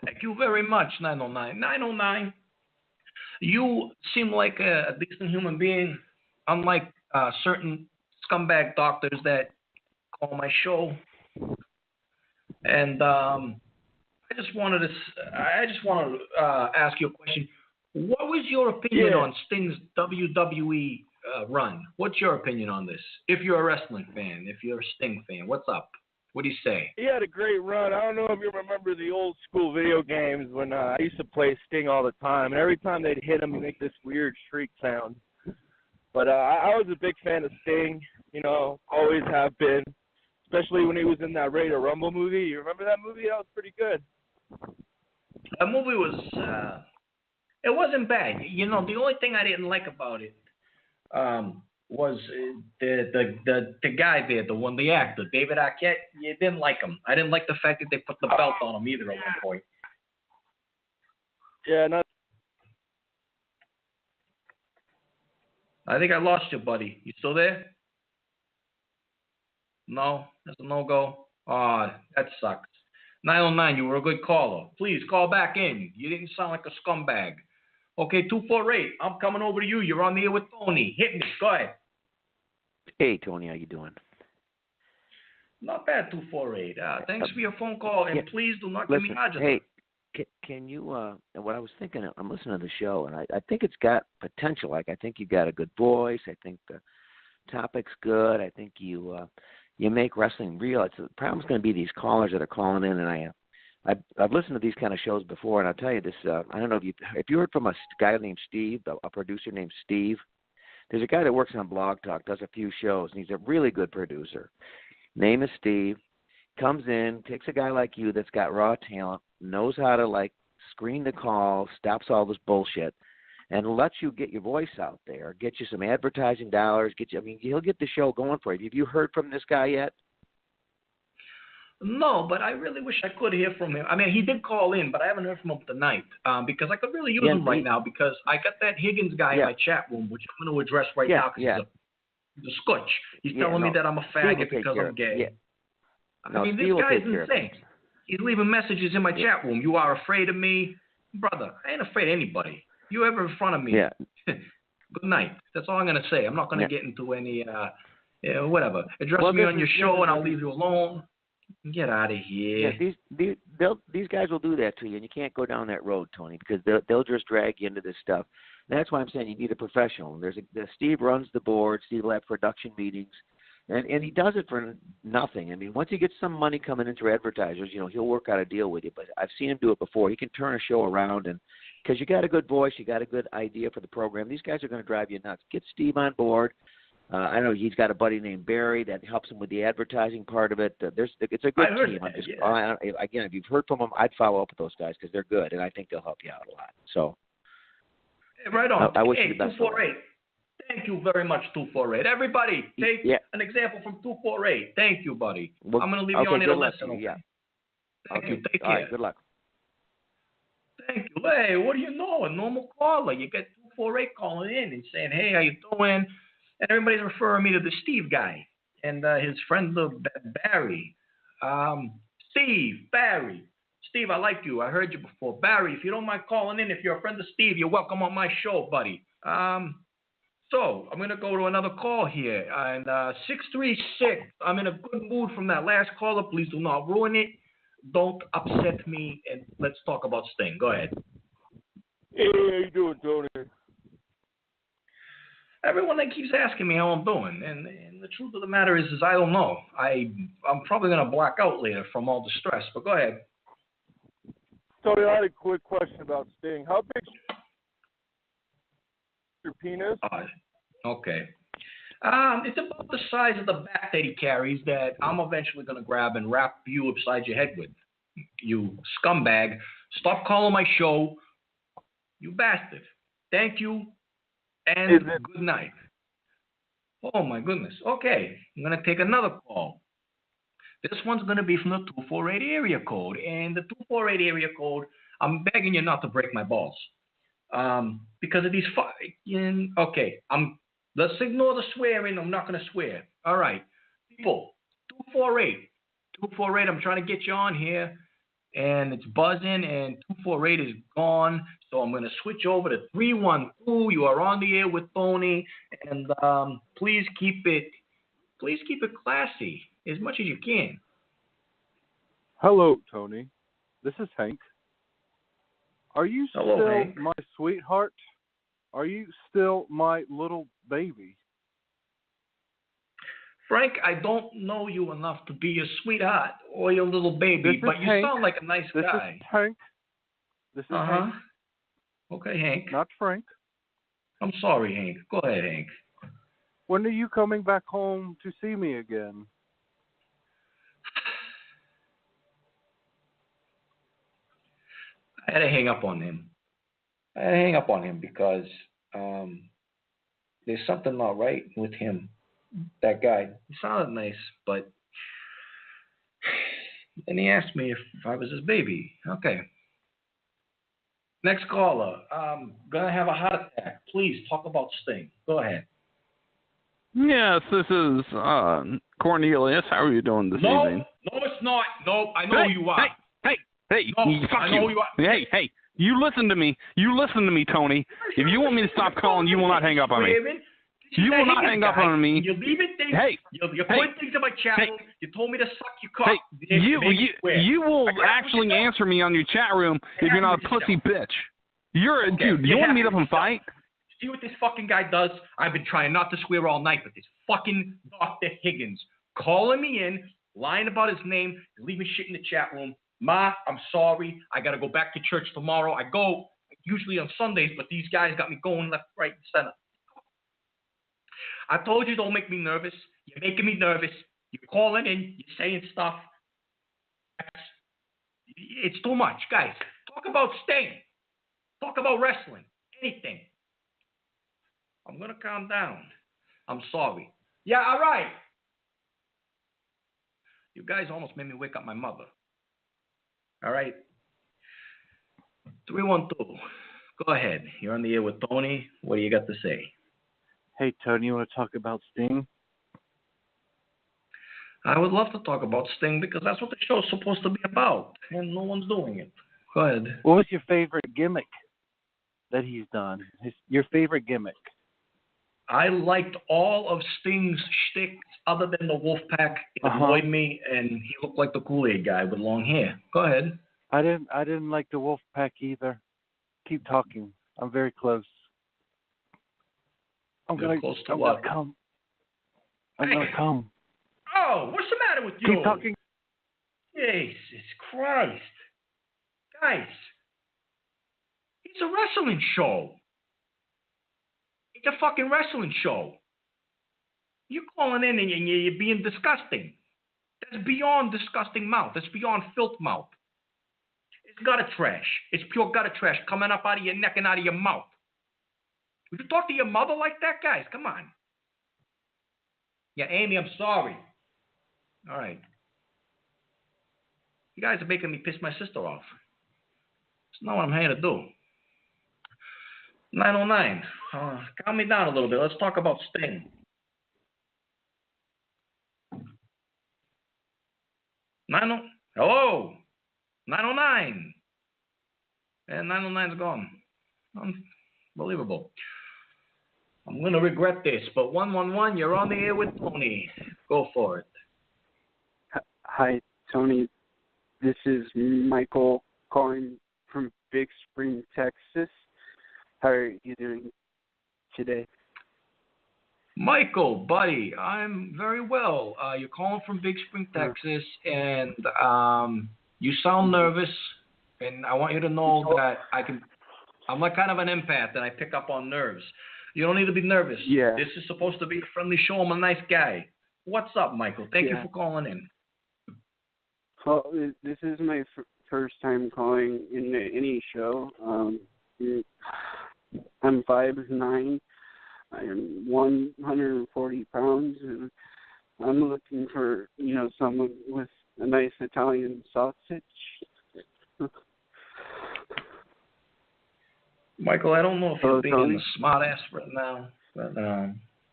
Thank you very much, 909. 909, you seem like a decent human being, unlike certain scumbag doctors that call my show. And I just wanted to ask you a question. What was your opinion on Sting's WWE run? What's your opinion on this? If you're a wrestling fan, if you're a Sting fan, what's up? What do you say? He had a great run. I don't know if you remember the old school video games when I used to play Sting all the time, and every time they'd hit him, he'd make this weird shriek sound. But I was a big fan of Sting, always have been, especially when he was in that Ready to Rumble movie. You remember that movie? That was pretty good. That movie was, it wasn't bad. The only thing I didn't like about it was the guy there, the actor, David Arquette. You didn't like him. I didn't like the fact that they put the belt on him either at one point. Yeah, no. I think I lost you, buddy. You still there? No? That's a no-go? That sucks. 909, you were a good caller. Please call back in. You didn't sound like a scumbag. Okay, 248, I'm coming over to you. You're on the air with Tony. Hit me. Go ahead. Hey, Tony, how you doing? Not bad, 248. Thanks for your phone call, and please do not give me agita. Hey, can you, what I was thinking, I'm listening to the show, and I think it's got potential. Like, I think you got a good voice. I think the topic's good. I think you make wrestling real. The problem's going to be these callers that are calling in, and I've listened to these kind of shows before, and I'll tell you this. I don't know if you heard from a guy named Steve, a producer named Steve. There's a guy that works on Blog Talk, does a few shows, and he's a really good producer. Name is Steve. Comes in, takes a guy like you that's got raw talent, knows how to screen the call, stops all this bullshit, and lets you get your voice out there, get you some advertising dollars, he'll get the show going for you. Have you heard from this guy yet? No, but I really wish I could hear from him. I mean, he did call in, but I haven't heard from him tonight because I could really use him right now because I got that Higgins guy in my chat room, which I'm going to address right now because he's a scotch. He's telling me that I'm a faggot because I'm gay. Yeah. I mean, this guy's insane. He's leaving messages in my chat room. You are afraid of me? Brother, I ain't afraid of anybody. You ever in front of me? Yeah. Good night. That's all I'm going to say. I'm not going to get into any, whatever. Address me on your show and I'll leave you alone. Get out of here. Yeah, these guys will do that to you, and you can't go down that road, Tony, because they'll just drag you into this stuff. And that's why I'm saying you need a professional. Steve runs the board. Steve will have production meetings, and he does it for nothing. I mean, once he gets some money coming into advertisers, he'll work out a deal with you. But I've seen him do it before. He can turn a show around, and because you got a good voice, you got a good idea for the program. These guys are going to drive you nuts. Get Steve on board. I know he's got a buddy named Barry that helps him with the advertising part of it. It's a good team. Again, if you've heard from them, I'd follow up with those guys because they're good, and I think they'll help you out a lot. So, right on. I wish you the best. 248. Thank you very much, 248. Everybody, take an example from 248. Thank you, buddy. Well, I'm going to leave you on there to listen. Okay? Yeah. Thank you. Take care. All right. Good luck. Thank you. Hey, what do you know? A normal caller. You get 248 calling in and saying, "Hey, how you doing?" And everybody's referring me to the Steve guy and his friend Barry. Barry. Steve, I like you. I heard you before. Barry, if you don't mind calling in, if you're a friend of Steve, you're welcome on my show, buddy. So I'm going to go to another call here. And 636, I'm in a good mood from that last caller. Please do not ruin it. Don't upset me, and let's talk about Sting. Go ahead. Hey, how you doing, Tony? Everyone that keeps asking me how I'm doing, and the truth of the matter is I don't know. I'm probably going to black out later from all the stress, but go ahead. Tony, I had a quick question about Sting. How big is your penis? Okay. It's about the size of the bat that he carries that I'm eventually going to grab and wrap you upside your head with. You scumbag. Stop calling my show. You bastard. Thank you. And good night. Oh, my goodness. Okay. I'm going to take another call. This one's going to be from the 248 area code. And the 248 area code, I'm begging you not to break my balls. Because of these okay. Let's ignore the swearing. I'm not going to swear. All right. People, 248. I'm trying to get you on here. And it's buzzing, and 248 is gone. So I'm going to switch over to 312. You are on the air with Tony, and please keep it classy as much as you can. Hello, Tony. This is Hank. Are you still Hank. my sweetheart? Are you still my little baby? Frank, I don't know you enough to be your sweetheart or your little baby, but you Hank. sound like a nice This guy. is Hank. This is Hank, Okay, Hank. not Frank. I'm sorry, Hank. Go ahead, Hank. When are you coming back home to see me again? I had to hang up on him. Because there's something not right with him. That guy. He sounded nice, but then he asked me if I was his baby. Okay. Next caller. Gonna have a heart attack. Please talk about Sting. Go ahead. Yes, this is Cornelius. How are you doing this evening? No, it's not. No, I know who you are. Hey, No, fuck I know you. who you are. Hey, you listen to me. You listen to me, Tony. If you want me to stop calling, you will not hang up on me. You will not hang up on me. You're leaving things. Hey, you're putting things in my chat room. You told me to suck your cock. Hey, you will actually answer me on your chat room if you're not a pussy bitch. You're a dude. You want to meet up and fight? See what this fucking guy does? I've been trying not to swear all night, but this fucking Dr. Higgins calling me in, lying about his name, leaving shit in the chat room. Ma, I'm sorry. I got to go back to church tomorrow. I go usually on Sundays, but these guys got me going left, right, and center. I told you don't make me nervous. You're making me nervous. You're calling in. You're saying stuff. It's too much. Guys, talk about Sting. Talk about wrestling. Anything. I'm going to calm down. I'm sorry. Yeah, all right. You guys almost made me wake up my mother. All right. 312. Go ahead. You're on the air with Tony. What do you got to say? Hey, Tony, you want to talk about Sting? I would love to talk about Sting because that's what the show's supposed to be about, and no one's doing it. Go ahead. What was your favorite gimmick that he's done? Your favorite gimmick? I liked all of Sting's shtick other than the Wolfpack. It annoyed me, and he looked like the Kool-Aid guy with long hair. Go ahead. I didn't like the Wolfpack either. Keep talking. I'm very close. I'm gonna come. I'm gonna come. Oh, what's the matter with you? Keep talking. Jesus Christ. Guys, it's a wrestling show. It's a fucking wrestling show. You're calling in and you're being disgusting. That's beyond disgusting mouth. That's beyond filth mouth. It's gutter trash. It's pure gutter trash coming up out of your neck and out of your mouth. Would you talk to your mother like that, guys? Come on. Yeah, Amy, I'm sorry. All right. You guys are making me piss my sister off. It's not what I'm here to do. 909. Calm me down a little bit. Let's talk about Sting. 90. Hello. 909. And 909's gone. Unbelievable. I'm going to regret this, but 111, you're on the air with Tony. Go for it. Hi, Tony. This is Michael calling from Big Spring, Texas. How are you doing today? Michael, buddy, I'm very well. You're calling from Big Spring, Texas, and you sound nervous, and I want you to know that I'm like kind of an empath, and I pick up on nerves. You don't need to be nervous. Yeah. This is supposed to be a friendly show. I'm a nice guy. What's up, Michael? Thank you for calling in. Well, this is my first time calling in any show. I'm 5'9". I am 140 pounds, and I'm looking for, someone with a nice Italian sausage. Michael, I don't know if you're being a smart ass right now, but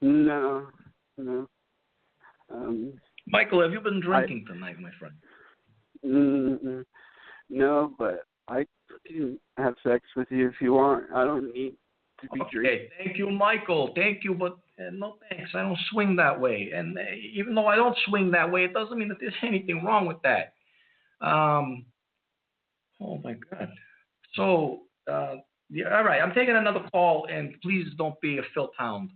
No. Michael, have you been drinking tonight, my friend? No, but I can have sex with you if you want. I don't need to be drinking. Okay, thank you, Michael. Thank you, but no thanks. I don't swing that way. And even though I don't swing that way, it doesn't mean that there's anything wrong with that. Oh, my God. So, yeah, all right, I'm taking another call, and please don't be a filth hound.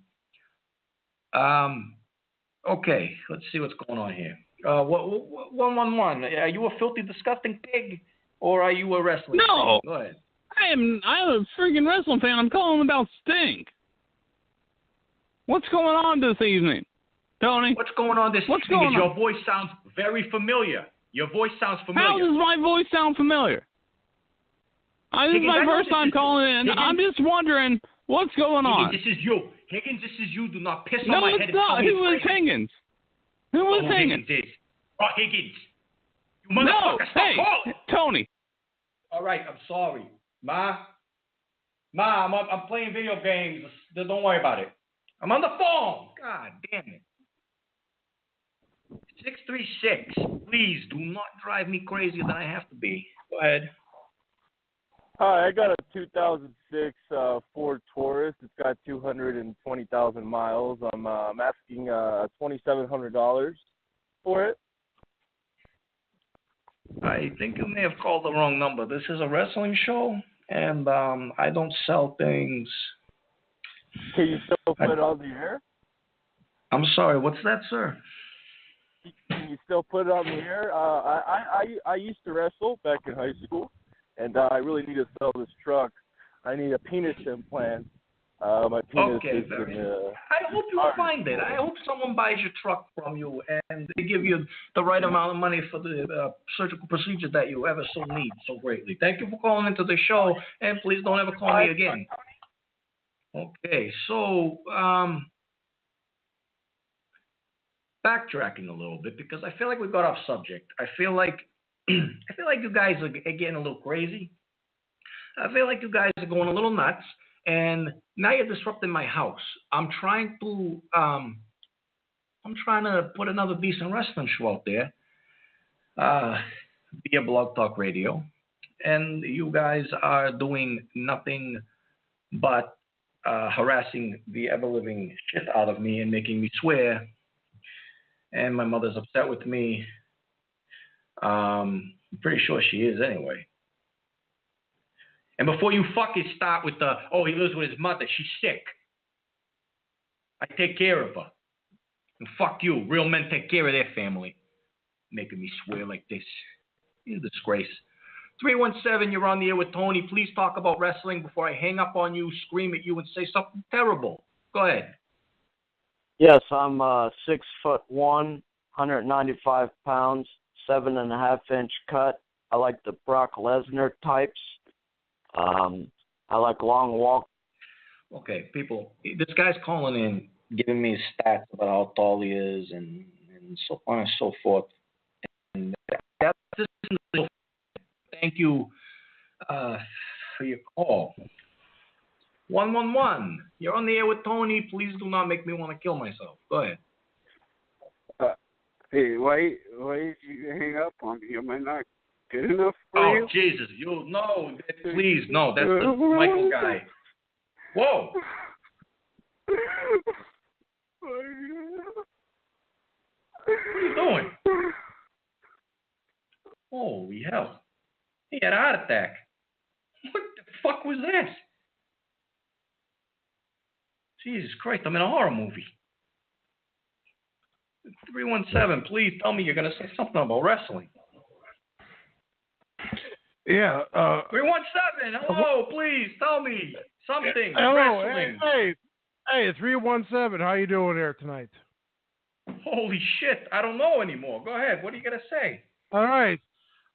Okay, let's see what's going on here. 111. Are you a filthy, disgusting pig, or are you a wrestling No. fan? Go ahead. I'm a freaking wrestling fan. I'm calling about Sting. What's going on this evening, Tony? What's going on this What's evening? going on? Your voice sounds very familiar. Your voice sounds familiar. How does my voice sound familiar? This is Higgins, my I know first this time is- calling in. Higgins- I'm just wondering what's going on. Higgins, this is you. Higgins, this is you. Do not piss on No, my head. it's and tell not. me Who was it's crazy. Higgins? Who was Oh, Higgins? Higgins is. Oh, Higgins. You No, motherfucker, stop hey, calling. Tony. All right, I'm sorry. Ma, I'm playing video games. Don't worry about it. I'm on the phone. God damn it. 636. Please do not drive me crazier than I have to be. Go ahead. Hi, I got a 2006 Ford Taurus. It's got 220,000 miles. I'm asking $2,700 for it. I think you may have called the wrong number. This is a wrestling show, and I don't sell things. Can you still put it on the air? I'm sorry. What's that, sir? Can you still put it on the air? I used to wrestle back in high school, and I really need to sell this truck. I need a penis implant. My penis Okay, is very. in I hope you find it. I hope someone buys your truck from you and they give you the right amount of money for the surgical procedure that you ever so need so greatly. Thank you for calling into the show, and please don't ever call me again. Okay, so backtracking a little bit because I feel like we got off subject. I feel like you guys are getting a little crazy. I feel like you guys are going a little nuts. And now you're disrupting my house. I'm trying to put another decent wrestling show out there via Blog Talk Radio, and you guys are doing nothing but harassing the ever living shit out of me and making me swear. And my mother's upset with me. I'm pretty sure she is anyway. And before you fucking start with he lives with his mother, she's sick. I take care of her. And fuck you. Real men take care of their family. Making me swear like this. You're a disgrace. 317, you're on the air with Tony. Please talk about wrestling before I hang up on you, scream at you, and say something terrible. Go ahead. Yes, I'm 6'1", 195 pounds, 7.5-inch cut. I like the Brock Lesnar types. I like long walk. Okay, people, this guy's calling in, giving me stats about how tall he is and so on and so forth. And thank you for your call. 111, you're on the air with Tony. Please do not make me want to kill myself. Go ahead. Hey, why did you hang up on me? Am I not good enough for you? Oh, Jesus. No, please, no. That's the Michael guy. Whoa. What are you doing? Holy hell. He had a heart attack. What the fuck was this? Jesus Christ, I'm in a horror movie. 317, please tell me you're going to say something about wrestling. Yeah. 317, hello, please tell me something. Hello, Wrestling. hey, 317. How you doing there tonight? Holy shit, I don't know anymore. Go ahead. What are you going to say? All right.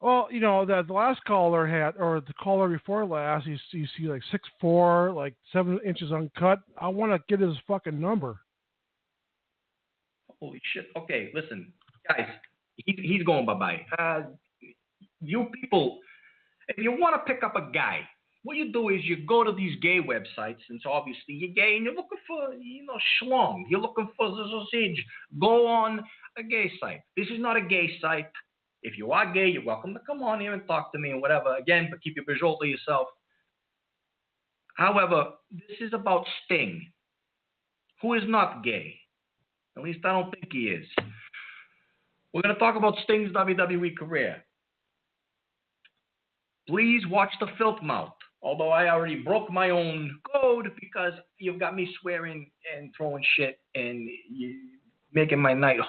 Well, you know, the last caller had, or the caller before last, you see like 6'4", like 7 inches uncut. I want to get his fucking number. Holy shit. Okay, listen, guys, he's going bye-bye. You people, if you want to pick up a guy, what you do is you go to these gay websites, and so obviously you're gay, and you're looking for, schlong. You're looking for sausage. Go on a gay site. This is not a gay site. If you are gay, you're welcome to come on here and talk to me and whatever. Again, but keep your visual to yourself. However, this is about Sting, who is not gay. At least I don't think he is. We're going to talk about Sting's WWE career. Please watch the filth mouth. Although I already broke my own code because you've got me swearing and throwing shit, and making my night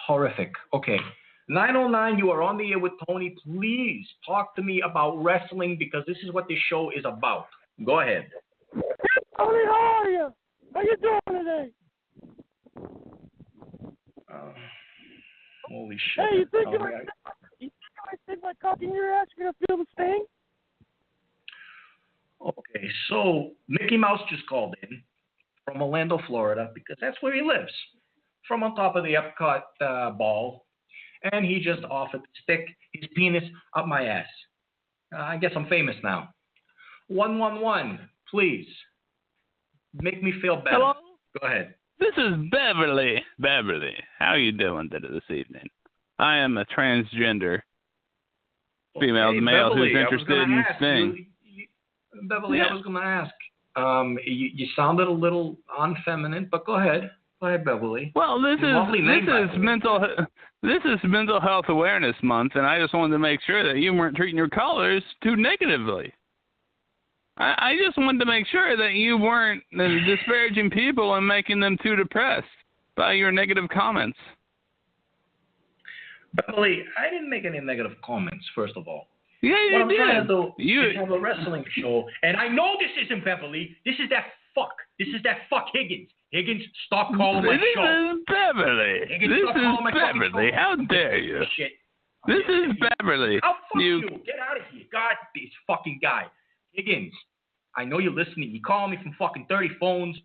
horrific. Okay. 909, you are on the air with Tony. Please talk to me about wrestling because this is what this show is about. Go ahead. Tony, how are you? How you doing today? Holy shit. Hey, you think I stick my cock in your ass, you're going to feel the sting? Okay, so Mickey Mouse just called in from Orlando, Florida, because that's where he lives, from on top of the Epcot ball, and he just offered to stick his penis up my ass. I guess I'm famous now. 111, please. Make me feel better. Hello? Go ahead. This is Beverly. Beverly, how are you doing this evening? I am a transgender female to male Beverly, who's interested in Sting. Beverly, Yeah. I was going to ask. You sounded a little unfeminine, but go ahead. Go ahead, Beverly. Well, this Lovely name, by the way. mental health awareness month, and I just wanted to make sure that you weren't treating your callers too negatively. I just wanted to make sure that you weren't disparaging people and making them too depressed by your negative comments. Beverly, I didn't make any negative comments, first of all. Yeah, What you I'm did. trying to do is have a wrestling show, and I know this isn't Beverly. This is that fuck. This is that fuck Higgins. Higgins, stop calling my show. This is Beverly. Higgins, This stop is calling my fucking Beverly. show. How dare you? Shit. This is Beverly. Oh, fuck you. Get out of here. God, this fucking guy. Higgins, I know you're listening. You call me from fucking 30 phones.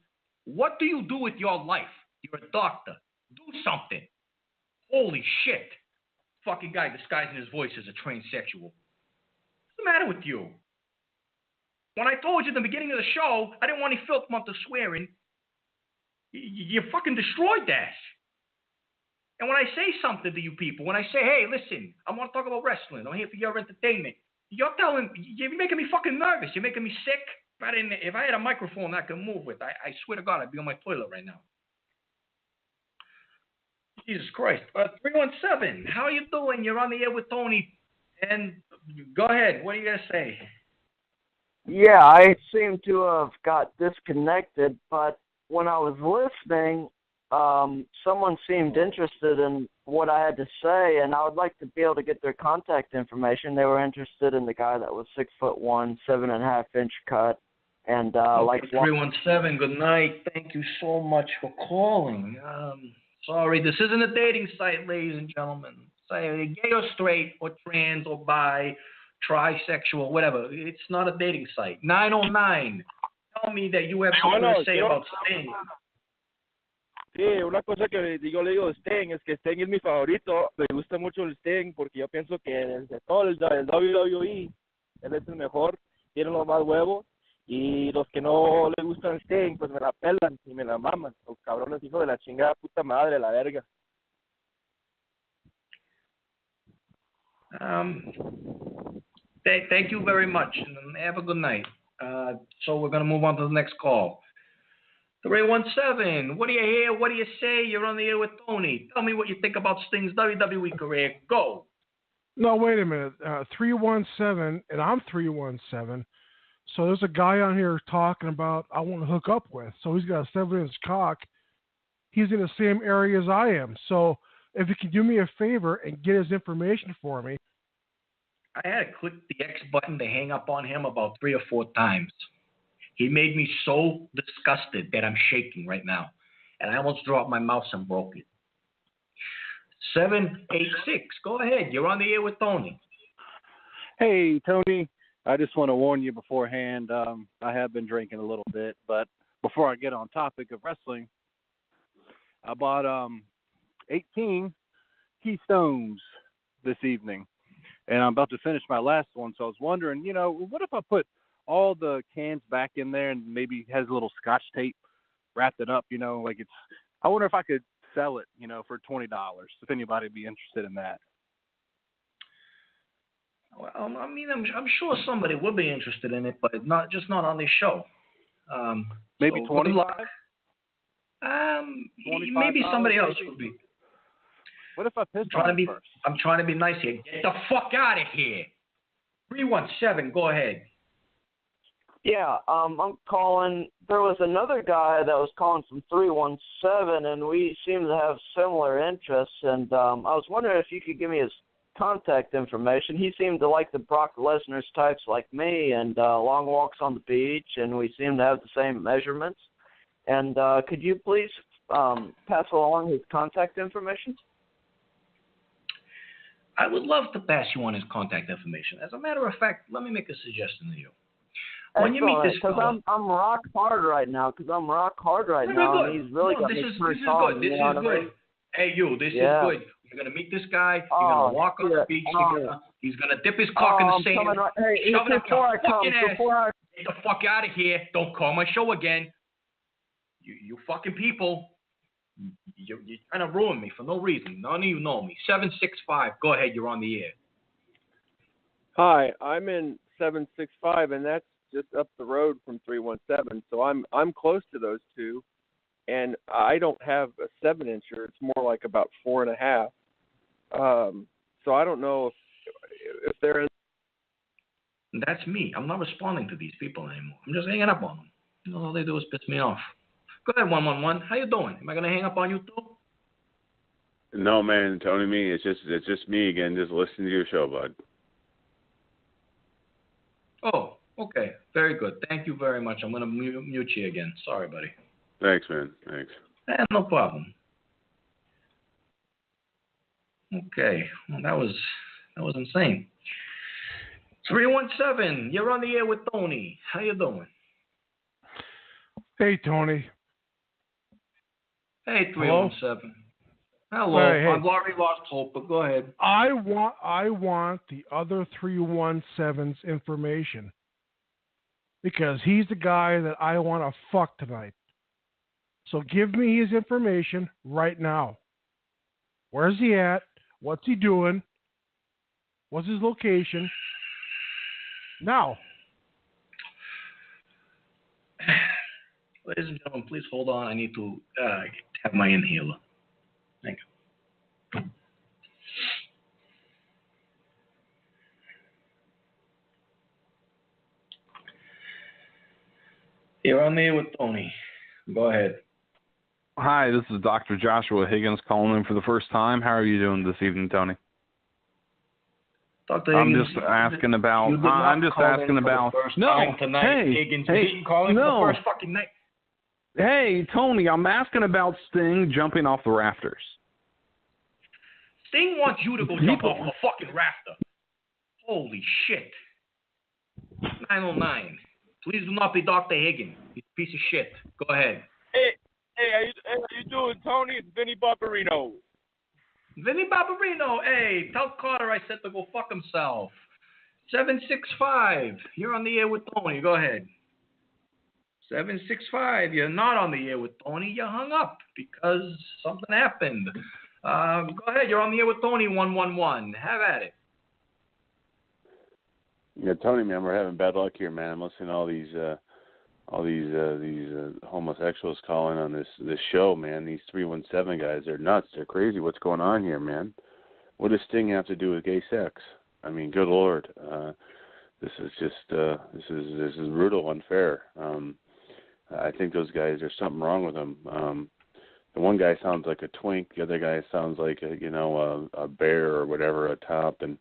What do you do with your life? You're a doctor. Do something. Holy shit. Fucking guy disguising his voice as a transsexual. What's the matter with you? When I told you at the beginning of the show, I didn't want any filth month of swearing. You fucking destroyed that. And when I say something to you people, when I say, hey, listen, I want to talk about wrestling. I'm here for your entertainment. You're making me fucking nervous. You're making me sick. If I had a microphone I could move with, I swear to God, I'd be on my toilet right now. Jesus Christ. 317, how are you doing? You're on the air with Tony. And go ahead. What are you going to say? Yeah, I seem to have got disconnected, but when I was listening, someone seemed interested in what I had to say, and I would like to be able to get their contact information. They were interested in the guy that was 6'1", 7.5-inch cut, and like 317. Good night. Thank you so much for calling. Sorry, this isn't a dating site, ladies and gentlemen. Say gay or straight or trans or bi, trisexual, whatever. It's not a dating site. 909. Tell me that you have something to say about Sting. Sí, una cosa que yo le digo de Sting es que Sting es mi favorito. Me gusta mucho el Sting porque yo pienso que desde todo el WWE él es el mejor, tiene los más huevos. Y los que no le gustan Sting, pues me la pelan y me la maman. Los cabrones hijos de la chingada puta madre, la verga. Thank you very much, and have a good night. So we're going to move on to the next call. 317, what do you hear? What do you say? You're on the air with Tony. Tell me what you think about Sting's WWE career. Go. No, wait a minute. 317, and I'm 317. So there's a guy on here talking about I want to hook up with. So he's got a 7-inch cock. He's in the same area as I am. So if you can do me a favor and get his information for me. I had to click the X button to hang up on him about 3 or 4 times. He made me so disgusted that I'm shaking right now. And I almost dropped my mouse and broke it. 786, go ahead. You're on the air with Tony. Hey, Tony. I just want to warn you beforehand. I have been drinking a little bit, but before I get on topic of wrestling, I bought 18 Keystones this evening, and I'm about to finish my last one. So I was wondering, what if I put all the cans back in there and maybe has a little Scotch tape wrapped it up? I wonder if I could sell it, for $20. If anybody would be interested in that. Well, I mean, I'm sure somebody would be interested in it, but not on this show. Maybe so 25. Maybe somebody else would be. What if I pissed on it first? I'm trying to be nice here. Get the fuck out of here. 317, go ahead. Yeah, I'm calling. There was another guy that was calling from 317, and we seem to have similar interests. And I was wondering if you could give me his contact information. He seemed to like the Brock Lesnar's types like me, and long walks on the beach, and we seem to have the same measurements. And could you please pass along his contact information? I would love to pass you on his contact information. As a matter of fact, let me make a suggestion to you. When you meet this because fella, I'm rock hard right now. And he's really got me turned on. This is good. Hey, you, this is good. You're gonna meet this guy. You're gonna walk on the beach. He's gonna dip his cock in the sand. Hey, shove it up before your I come, fucking ass. before I Get the fuck out of here. Don't call my show again. You fucking people. You're trying to ruin me for no reason. None of you know me. 765. Go ahead. You're on the air. Hi, I'm in 765, and that's just up the road from 317. So I'm close to those two, and I don't have a 7-incher. It's more like about 4.5. So I don't know if they're in. That's me. I'm not responding to these people anymore. I'm just hanging up on them. You know, all they do is piss me off. Go ahead, 111. How you doing? Am I gonna hang up on you too? No, man, Tony. It's just me again. Just listening to your show, bud. Oh, okay. Very good. Thank you very much. I'm gonna mute you again. Sorry, buddy. Thanks, man. Thanks. No problem. Okay. Well, that was insane. 317. You're on the air with Tony. How you doing? Hey, Tony. Hey, 317. Hello. Hey. I've already lost hope, but go ahead. I want the other 317's information because he's the guy that I want to fuck tonight. So give me his information right now. Where's he at? What's he doing? What's his location? Now. Ladies and gentlemen, please hold on. I need to have my inhaler. Thank you. You're on the air with Tony. Go ahead. Hi, this is Dr. Joshua Higgins calling in for the first time. How are you doing this evening, Tony? Dr. I'm Higgins, just asking about. I'm just asking about. No, tonight, Higgins. You didn't call in for the first fucking night. Hey, Tony, I'm asking about Sting jumping off the rafters. Sting wants you to go jump off a fucking rafter. Holy shit. 909. Please do not be Dr. Higgins. He's a piece of shit. Go ahead. Hey, how you doing, Tony? It's Vinny Barbarino. Vinny Barbarino, hey, tell Carter I said to go fuck himself. 765, you're on the air with Tony. Go ahead. 765, you're not on the air with Tony. You hung up because something happened. Go ahead, you're on the air with Tony. 111. Have at it. Yeah, Tony, man, we're having bad luck here, man. I'm listening to all these homosexuals calling on this show, man. These 317 guys, they're nuts. They're crazy. What's going on here, man? What does Sting have to do with gay sex? I mean, good Lord, this is just this is brutal, unfair. I think those guys, there's something wrong with them. The one guy sounds like a twink. The other guy sounds like a bear or whatever, a top, and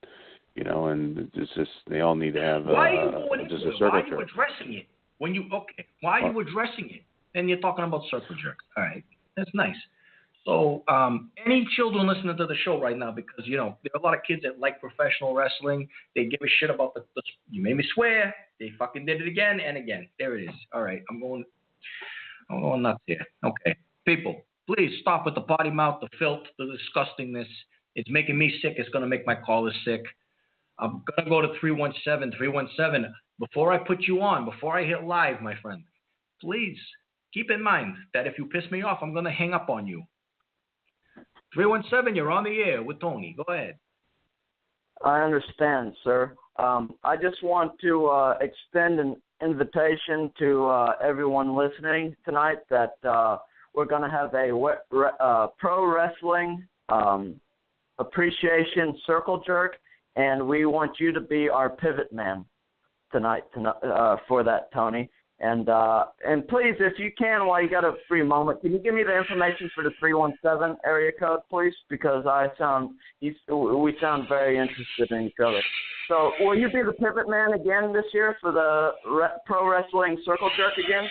and it's just they all need to have Why are you going into just a it? circle Why are you jerk. addressing it? Why are you addressing it? And you're talking about circle jerks. All right, that's nice. So, any children listening to the show right now, because there are a lot of kids that like professional wrestling. They give a shit about the you made me swear. They fucking did it again and again. There it is. All right, I'm going nuts here. Okay, people, please stop with the potty mouth, the filth, the disgustingness. It's making me sick. It's gonna make my callers sick. I'm gonna go to 317. Before I put you on, before I hit live, my friend, please keep in mind that if you piss me off, I'm gonna hang up on you. 317, you're on the air with Tony. Go ahead. I understand, sir. I just want to extend an invitation to everyone listening tonight that we're going to have a pro wrestling appreciation circle jerk, and we want you to be our pivot man. tonight for that, Tony. And please, if you can, while you got a free moment, can you give me the information for the 317 area code, please? Because we sound very interested in each other. So, will you be the pivot man again this year for the Pro Wrestling Circle Jerk again?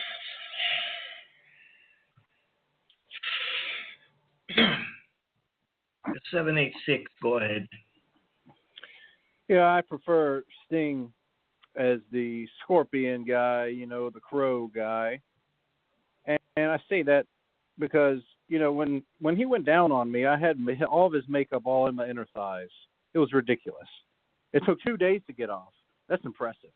786. Go ahead. Yeah, I prefer Sting as the Scorpion guy, the Crow guy. And I say that because, when he went down on me, I had all of his makeup all in my inner thighs. It was ridiculous. It took 2 days to get off. That's impressive.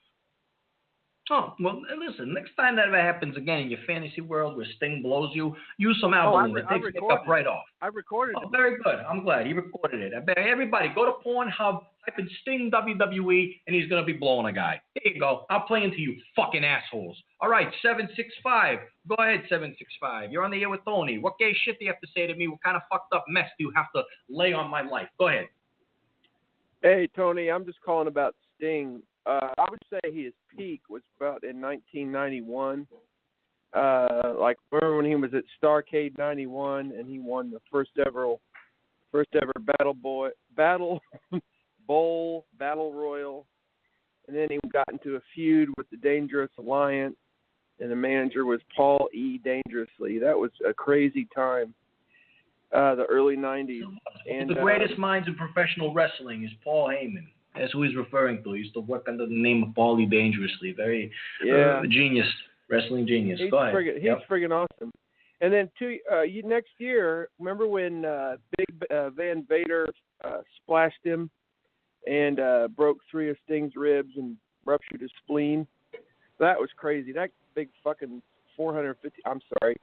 Oh, well, listen, next time that ever happens again in your fantasy world where Sting blows you, use some Albolene. It takes makeup right off. I recorded it. Oh, very good. I'm glad he recorded it. I bet everybody go to Pornhub, type in Sting WWE, and he's going to be blowing a guy. There you go. I'm playing to you fucking assholes. All right, 765. Go ahead, 765. You're on the air with Tony. What gay shit do you have to say to me? What kind of fucked up mess do you have to lay on my life? Go ahead. Hey, Tony, I'm just calling about Sting. I would say his peak was about in 1991. Like remember when he was at Starrcade 91 and he won the first ever Battle Bowl Battle Royal, and then he got into a feud with the Dangerous Alliance, and the manager was Paul E. Dangerously. That was a crazy time. The early 90s. And the greatest minds in professional wrestling is Paul Heyman. That's who he's referring to. He used to work under the name of Paulie Dangerously. Very genius, wrestling genius. He's Go ahead. He's friggin' awesome. And then next year, remember when Big Van Vader splashed him and broke 3 of Sting's ribs and ruptured his spleen? That was crazy. That big fucking 450. I'm sorry.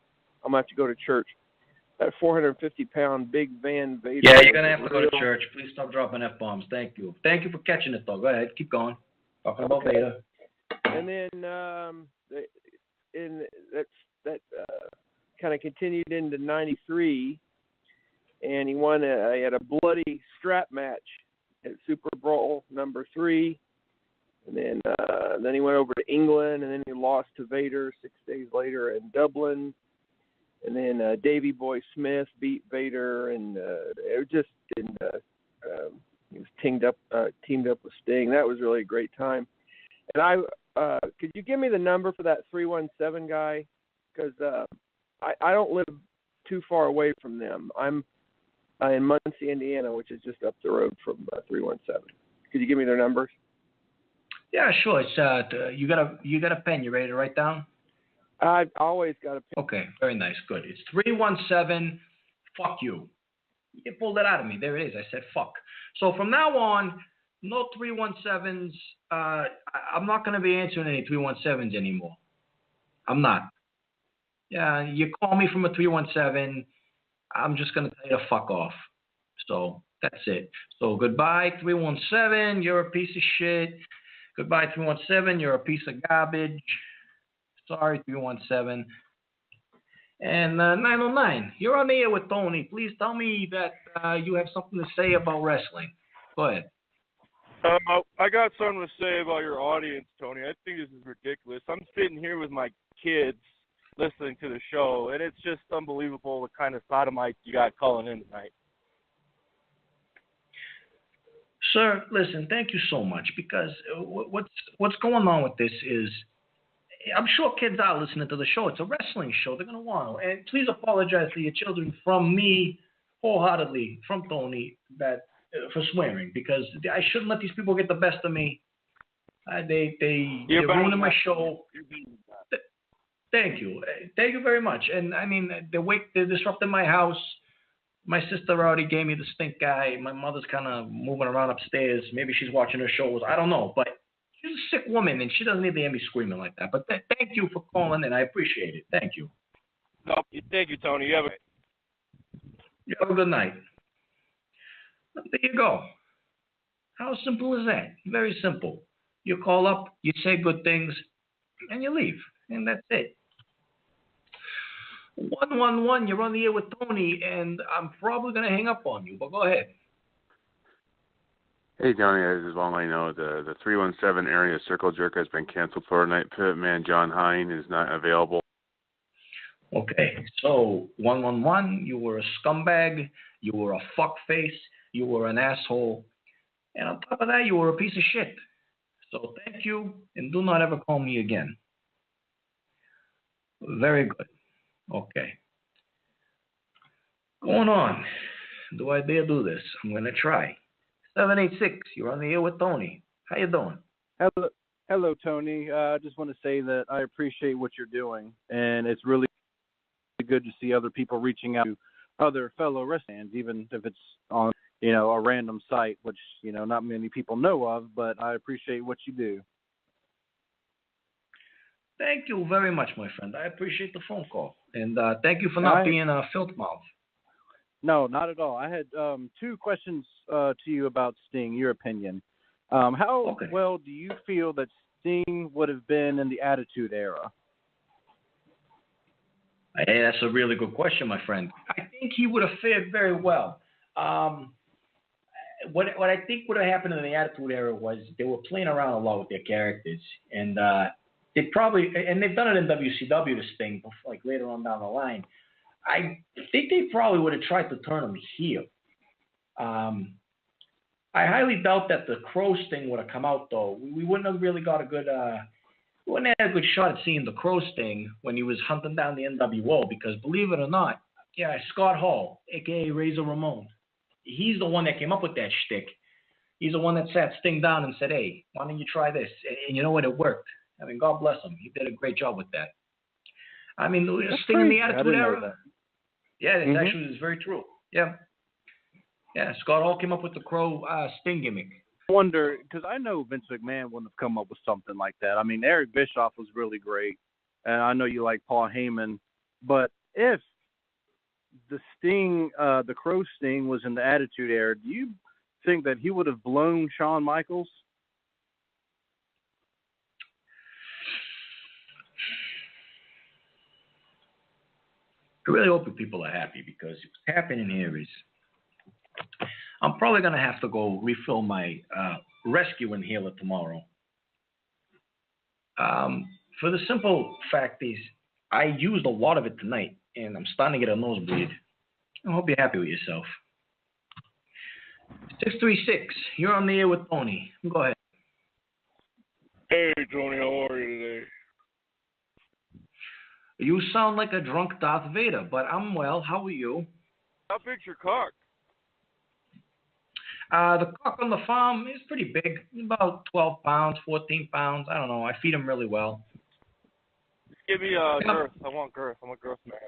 I'm gonna have to go to church. That 450-pound Big Van Vader. Yeah, you're going to have to go to church. Please stop dropping F-bombs. Thank you. Thank you for catching it, though. Go ahead. Keep going. Talking about Vader. And then that kind of continued into 93, and he won he had a bloody strap match at Super Bowl number 3. And then he went over to England, and then he lost to Vader 6 days later in Dublin. And then Davey Boy Smith beat Vader, and it was just he was teamed up with Sting. That was really a great time. And could you give me the number for that 317 guy? Because I don't live too far away from them. I'm in Muncie, Indiana, which is just up the road from 317. Could you give me their numbers? Yeah, sure. It's you got a pen. You ready to write down? I've always got a pen. Okay, very nice. Good. It's 317, fuck you. You pulled it out of me. There it is. I said fuck. So from now on, no 317s. I'm not going to be answering any 317s anymore. I'm not. Yeah, you call me from a 317, I'm just going to tell you to fuck off. So that's it. So goodbye, 317. You're a piece of shit. Goodbye, 317. You're a piece of garbage. Sorry, 317. And 909, you're on the air with Tony. Please tell me that you have something to say about wrestling. Go ahead. I got something to say about your audience, Tony. I think this is ridiculous. I'm sitting here with my kids listening to the show, and it's just unbelievable the kind of sodomites you got calling in tonight. Sir, listen, thank you so much, because what's going on with this is, I'm sure kids are listening to the show. It's a wrestling show. They're going to want to. And please apologize to your children from me, wholeheartedly, from Tony, that for swearing, because I shouldn't let these people get the best of me. They're ruining my show. Thank you. Thank you very much. And, I mean, they're disrupting my house. My sister already gave me the stink eye. My mother's kind of moving around upstairs. Maybe she's watching her shows. I don't know. But she's a sick woman, and she doesn't need to hear me screaming like that. But thank you for calling, and I appreciate it. Thank you. No, thank you, Tony. You have a good night. There you go. How simple is that? Very simple. You call up, you say good things, and you leave. And that's it. 111, you're on the air with Tony, and I'm probably going to hang up on you, but go ahead. Hey, Johnny, I just want to let you know the 317 area circle jerk has been canceled for tonight. Pivot man John Hine is not available. Okay, so 111, you were a scumbag, you were a fuckface, you were an asshole, and on top of that, you were a piece of shit. So thank you, and do not ever call me again. Very good. Okay. Going on. Do I dare do this? I'm going to try. 786, you're on the air with Tony. How you doing? Hello, Tony. I just want to say that I appreciate what you're doing, and it's really good to see other people reaching out to other fellow wrestling fans, even if it's on, a random site, which, not many people know of, but I appreciate what you do. Thank you very much, my friend. I appreciate the phone call. And thank you for not being a filth mouth. No, not at all. I had two questions to you about Sting, your opinion. How well do you feel that Sting would have been in the Attitude Era? Hey, that's a really good question, my friend. I think he would have fared very well. What I think would have happened in the Attitude Era was they were playing around a lot with their characters, and they've done it in WCW to Sting, like later on down the line. I think they probably would have tried to turn him heel. I highly doubt that the Crow Sting would have come out, though. We wouldn't have really got a good shot at seeing the Crow Sting when he was hunting down the NWO, because believe it or not, Scott Hall, a.k.a. Razor Ramon, he's the one that came up with that shtick. He's the one that sat Sting down and said, hey, why don't you try this? And you know what? It worked. I mean, God bless him. He did a great job with that. I mean, Sting in the Attitude Era. Yeah, it actually is very true. Yeah. Yeah, Scott Hall came up with the Crow Sting gimmick. I wonder, because I know Vince McMahon wouldn't have come up with something like that. I mean, Eric Bischoff was really great, and I know you like Paul Heyman, but if the Sting, the Crow Sting was in the Attitude Era, do you think that he would have blown Shawn Michaels? I really hope that people are happy, because what's happening here is I'm probably going to have to go refill my rescue inhaler tomorrow. For the simple fact is I used a lot of it tonight, and I'm starting to get a nosebleed. I hope you're happy with yourself. 636, you're on the air with Tony. Go ahead. Hey, Tony, how are you today? You sound like a drunk Darth Vader, but I'm well. How are you? How big's your cock? The cock on the farm is pretty big, about 12 pounds, 14 pounds. I don't know. I feed him really well. Just give me girth. I want girth. I'm a girth man.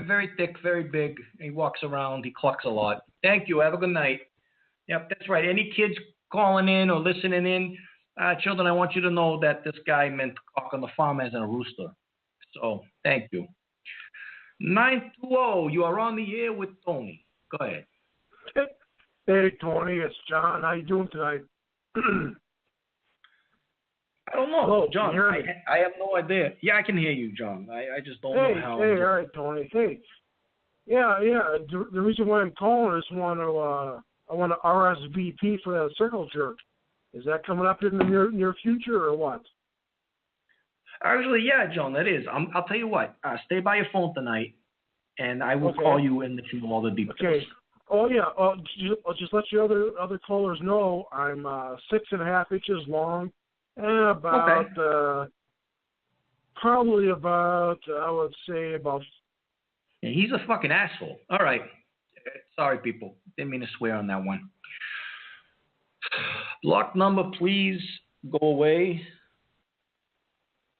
Very thick, very big. He walks around. He clucks a lot. Thank you. Have a good night. Yep, that's right. Any kids calling in or listening in, children, I want you to know that this guy meant cock on the farm as in a rooster. So, thank you. 920, you are on the air with Tony. Go ahead. Hey, Tony, it's John. How you doing tonight? I don't know. Hello, John, can you hear me? I have no idea. Yeah, I can hear you, John. I just don't know how. Hey, all right, Tony. Hey. Yeah. The reason why I'm calling is I want to RSVP for that circle jerk. Is that coming up in the near future or what? Actually, yeah, John, that is. I'll tell you what. Stay by your phone tonight, and I will call you and let you know all the details. Okay. Oh yeah. I'll just let you other callers know I'm 6.5 inches long and about probably about I would say about. Yeah, he's a fucking asshole. All right. Sorry, people. Didn't mean to swear on that one. Block number, please go away.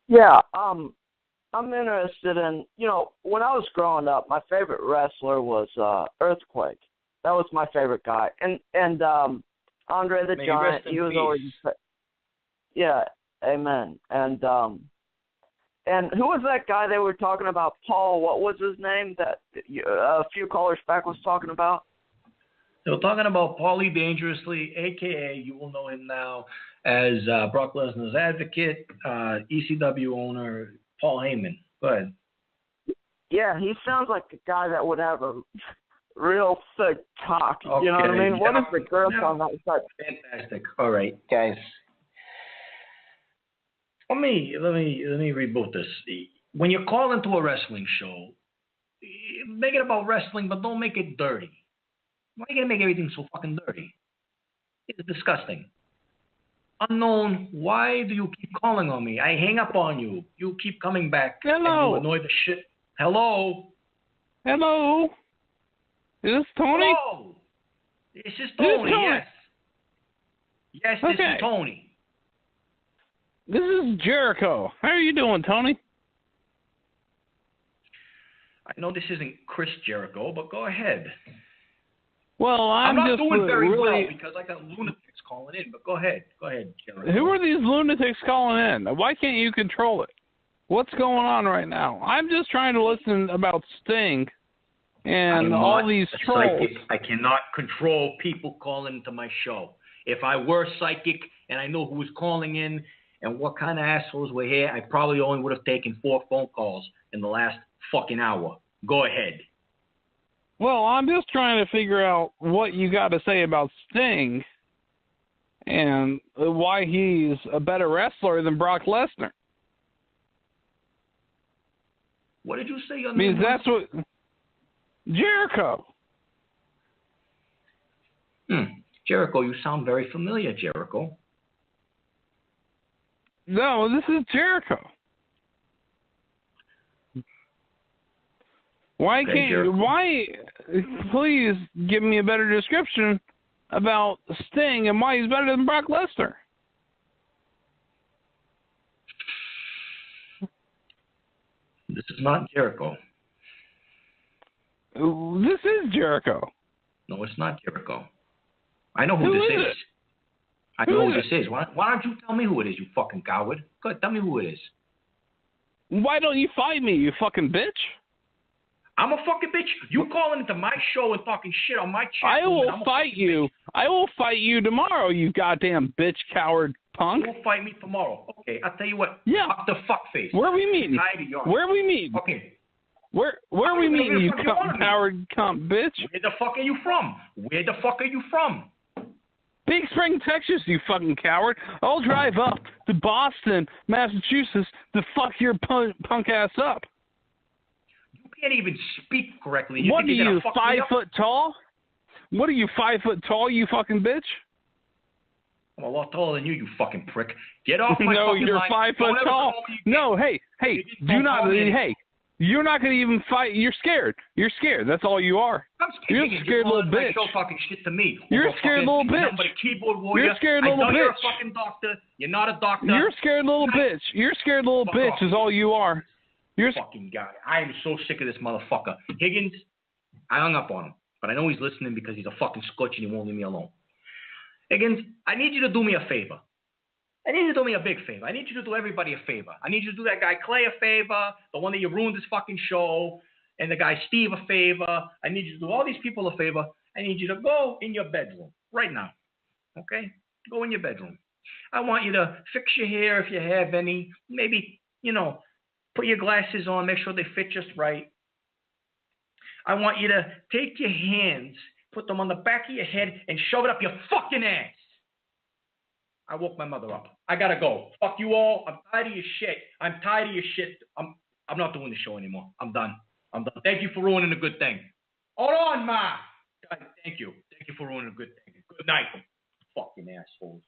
Yeah, I'm interested in, when I was growing up, my favorite wrestler was Earthquake. That was my favorite guy. And Andre the Giant, he was always, yeah, amen. And who was that guy they were talking about? Paul, what was his name that a few callers back was talking about? They were talking about Paulie Dangerously, a.k.a. you will know him now as Brock Lesnar's advocate, ECW owner, Paul Heyman. Go ahead. Yeah, he sounds like a guy that would have a real sick talk. Okay, You know what I mean? What now- is the girth now- on that side? Fantastic. All right, guys. Let me reboot this. When you call into a wrestling show, make it about wrestling, but don't make it dirty. Why are you gonna make everything so fucking dirty? It's disgusting. Unknown, why do you keep calling on me? I hang up on you. You keep coming back. Hello. And you annoy the shit. Hello. Hello. Is this Tony? Hello. This is Tony. Yes. Yes, this Okay. is Tony. This is Jericho. How are you doing, Tony? I know this isn't Chris Jericho, but go ahead. Well, I'm not just doing very really. well because I got lunatics calling in, but go ahead. Go ahead, Jericho. Who are these lunatics calling in? Why can't you control it? What's going on right now? I'm just trying to listen about Sting and I'm all not these a trolls. psychic. I cannot control people calling into my show. If I were psychic and I knew who was calling in and what kind of assholes were here, I probably only would have taken 4 phone calls in the last fucking hour. Go ahead. Well, I'm just trying to figure out what you got to say about Sting and why he's a better wrestler than Brock Lesnar. What did you say? Your I mean, name that's was? what Jericho. Jericho, you sound very familiar, Jericho. No, this is Jericho. Why Okay, can't Jericho. why please give me a better description about Sting and why he's better than Brock Lesnar? This is not Jericho. This is Jericho. No, it's not Jericho. I know who Who this is is. it? I Who know is who this is. Why don't you tell me who it is, you fucking coward? Go ahead, tell me who it is. Why don't you fight me, you fucking bitch? I'm a fucking bitch. You calling into my show and talking shit on my chat I room, will and I'm a fight you. I will fight you tomorrow, you goddamn bitch, coward, punk. You will fight me tomorrow. Okay, I'll tell you what. Yeah. Fuck the fuckface. Where are we meeting? Tired of yours. Where are we meeting? Okay. Where are we meeting, you coward cunt bitch? Where the fuck are you from? Where the fuck are you from? Big Spring, Texas, you fucking coward. I'll drive up to Boston, Massachusetts to fuck your punk ass up. You can't even speak correctly. You What are think you're you, gonna fuck me 5 up? foot tall? What are you, 5 foot tall, you fucking bitch? I'm a lot taller than you, you fucking prick. Get off my No, fucking you're line. 5 Don't foot ever tall. call me. No, hey, do don't not, call me anything. hey, you're not going to even fight. You're scared. You're scared. That's all you are. I'm You're scared. a scared little calling my bitch. show talking shit to me. You're a Over scared fucking little nothing bitch. but a keyboard warrior. You're a scared I little know you're a bitch. fucking doctor. You're not a doctor. You're a scared little bitch. You're a scared little Fuck bitch off. is all you are. You're fucking guy. I am so sick of this motherfucker. Higgins, I hung up on him, but I know he's listening because he's a fucking scotch and he won't leave me alone. Higgins, I need you to do me a favor. I need you to do me a big favor. I need you to do everybody a favor. I need you to do that guy Clay a favor, the one that you ruined his fucking show, and the guy Steve a favor. I need you to do all these people a favor. I need you to go in your bedroom right now. Okay? Go in your bedroom. I want you to fix your hair if you have any. Maybe, put your glasses on, make sure they fit just right. I want you to take your hands, put them on the back of your head, and shove it up your fucking ass. I woke my mother up. I gotta go. Fuck you all. I'm tired of your shit. I'm tired of your shit. I'm not doing the show anymore. I'm done. Thank you for ruining a good thing. Hold on, Ma. God, thank you. Thank you for ruining a good thing. Good night. Fucking assholes.